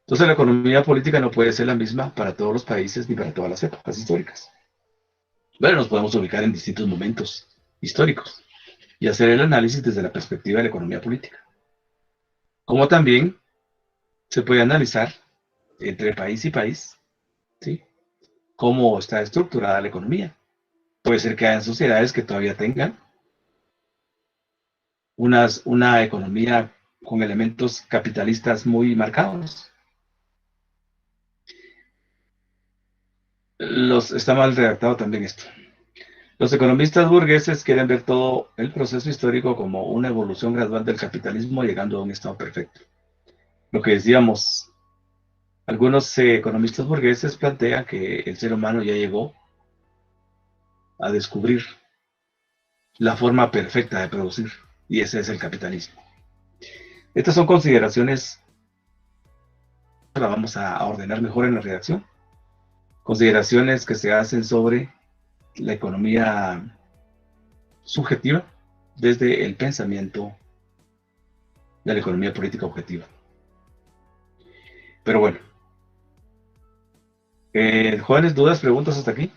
Entonces la economía política no puede ser la misma para todos los países ni para todas las épocas históricas. Pero nos podemos ubicar en distintos momentos históricos y hacer el análisis desde la perspectiva de la economía política. Como también se puede analizar entre país y país, ¿sí?, cómo está estructurada la economía. Puede ser que haya sociedades que todavía tengan una economía con elementos capitalistas muy marcados. Está mal redactado también esto. Los economistas burgueses quieren ver todo el proceso histórico como una evolución gradual del capitalismo llegando a un estado perfecto. Lo que decíamos, algunos economistas burgueses plantean que el ser humano ya llegó a descubrir la forma perfecta de producir, y ese es el capitalismo. Estas son consideraciones, las vamos a ordenar mejor en la redacción. Consideraciones que se hacen sobre la economía subjetiva desde el pensamiento de la economía política objetiva. Pero bueno, jóvenes, dudas, preguntas hasta aquí.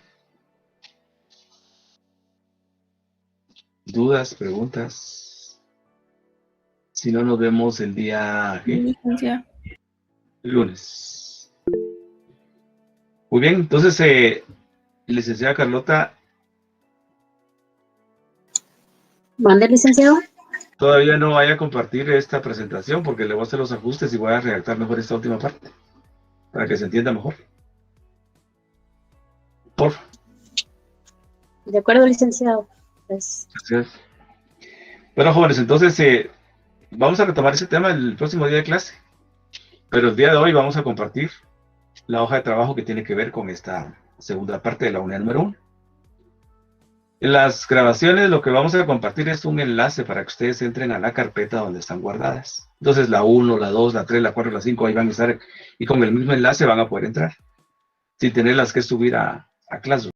Dudas, preguntas. Si no, nos vemos el día Licenciado. lunes. Muy bien, entonces, licenciada Carlota, ¿Mande, licenciado? todavía no vaya a compartir esta presentación porque le voy a hacer los ajustes y voy a redactar mejor esta última parte para que se entienda mejor. Por favor. De acuerdo, licenciado. Pues, Gracias. Bueno, jóvenes, entonces vamos a retomar ese tema el próximo día de clase, pero el día de hoy vamos a compartir la hoja de trabajo que tiene que ver con esta segunda parte de la unidad número 1. En las grabaciones lo que vamos a compartir es un enlace para que ustedes entren a la carpeta donde están guardadas. Entonces la 1, la 2, la 3, la 4, la 5, ahí van a estar y con el mismo enlace van a poder entrar sin tenerlas que subir a Classroom.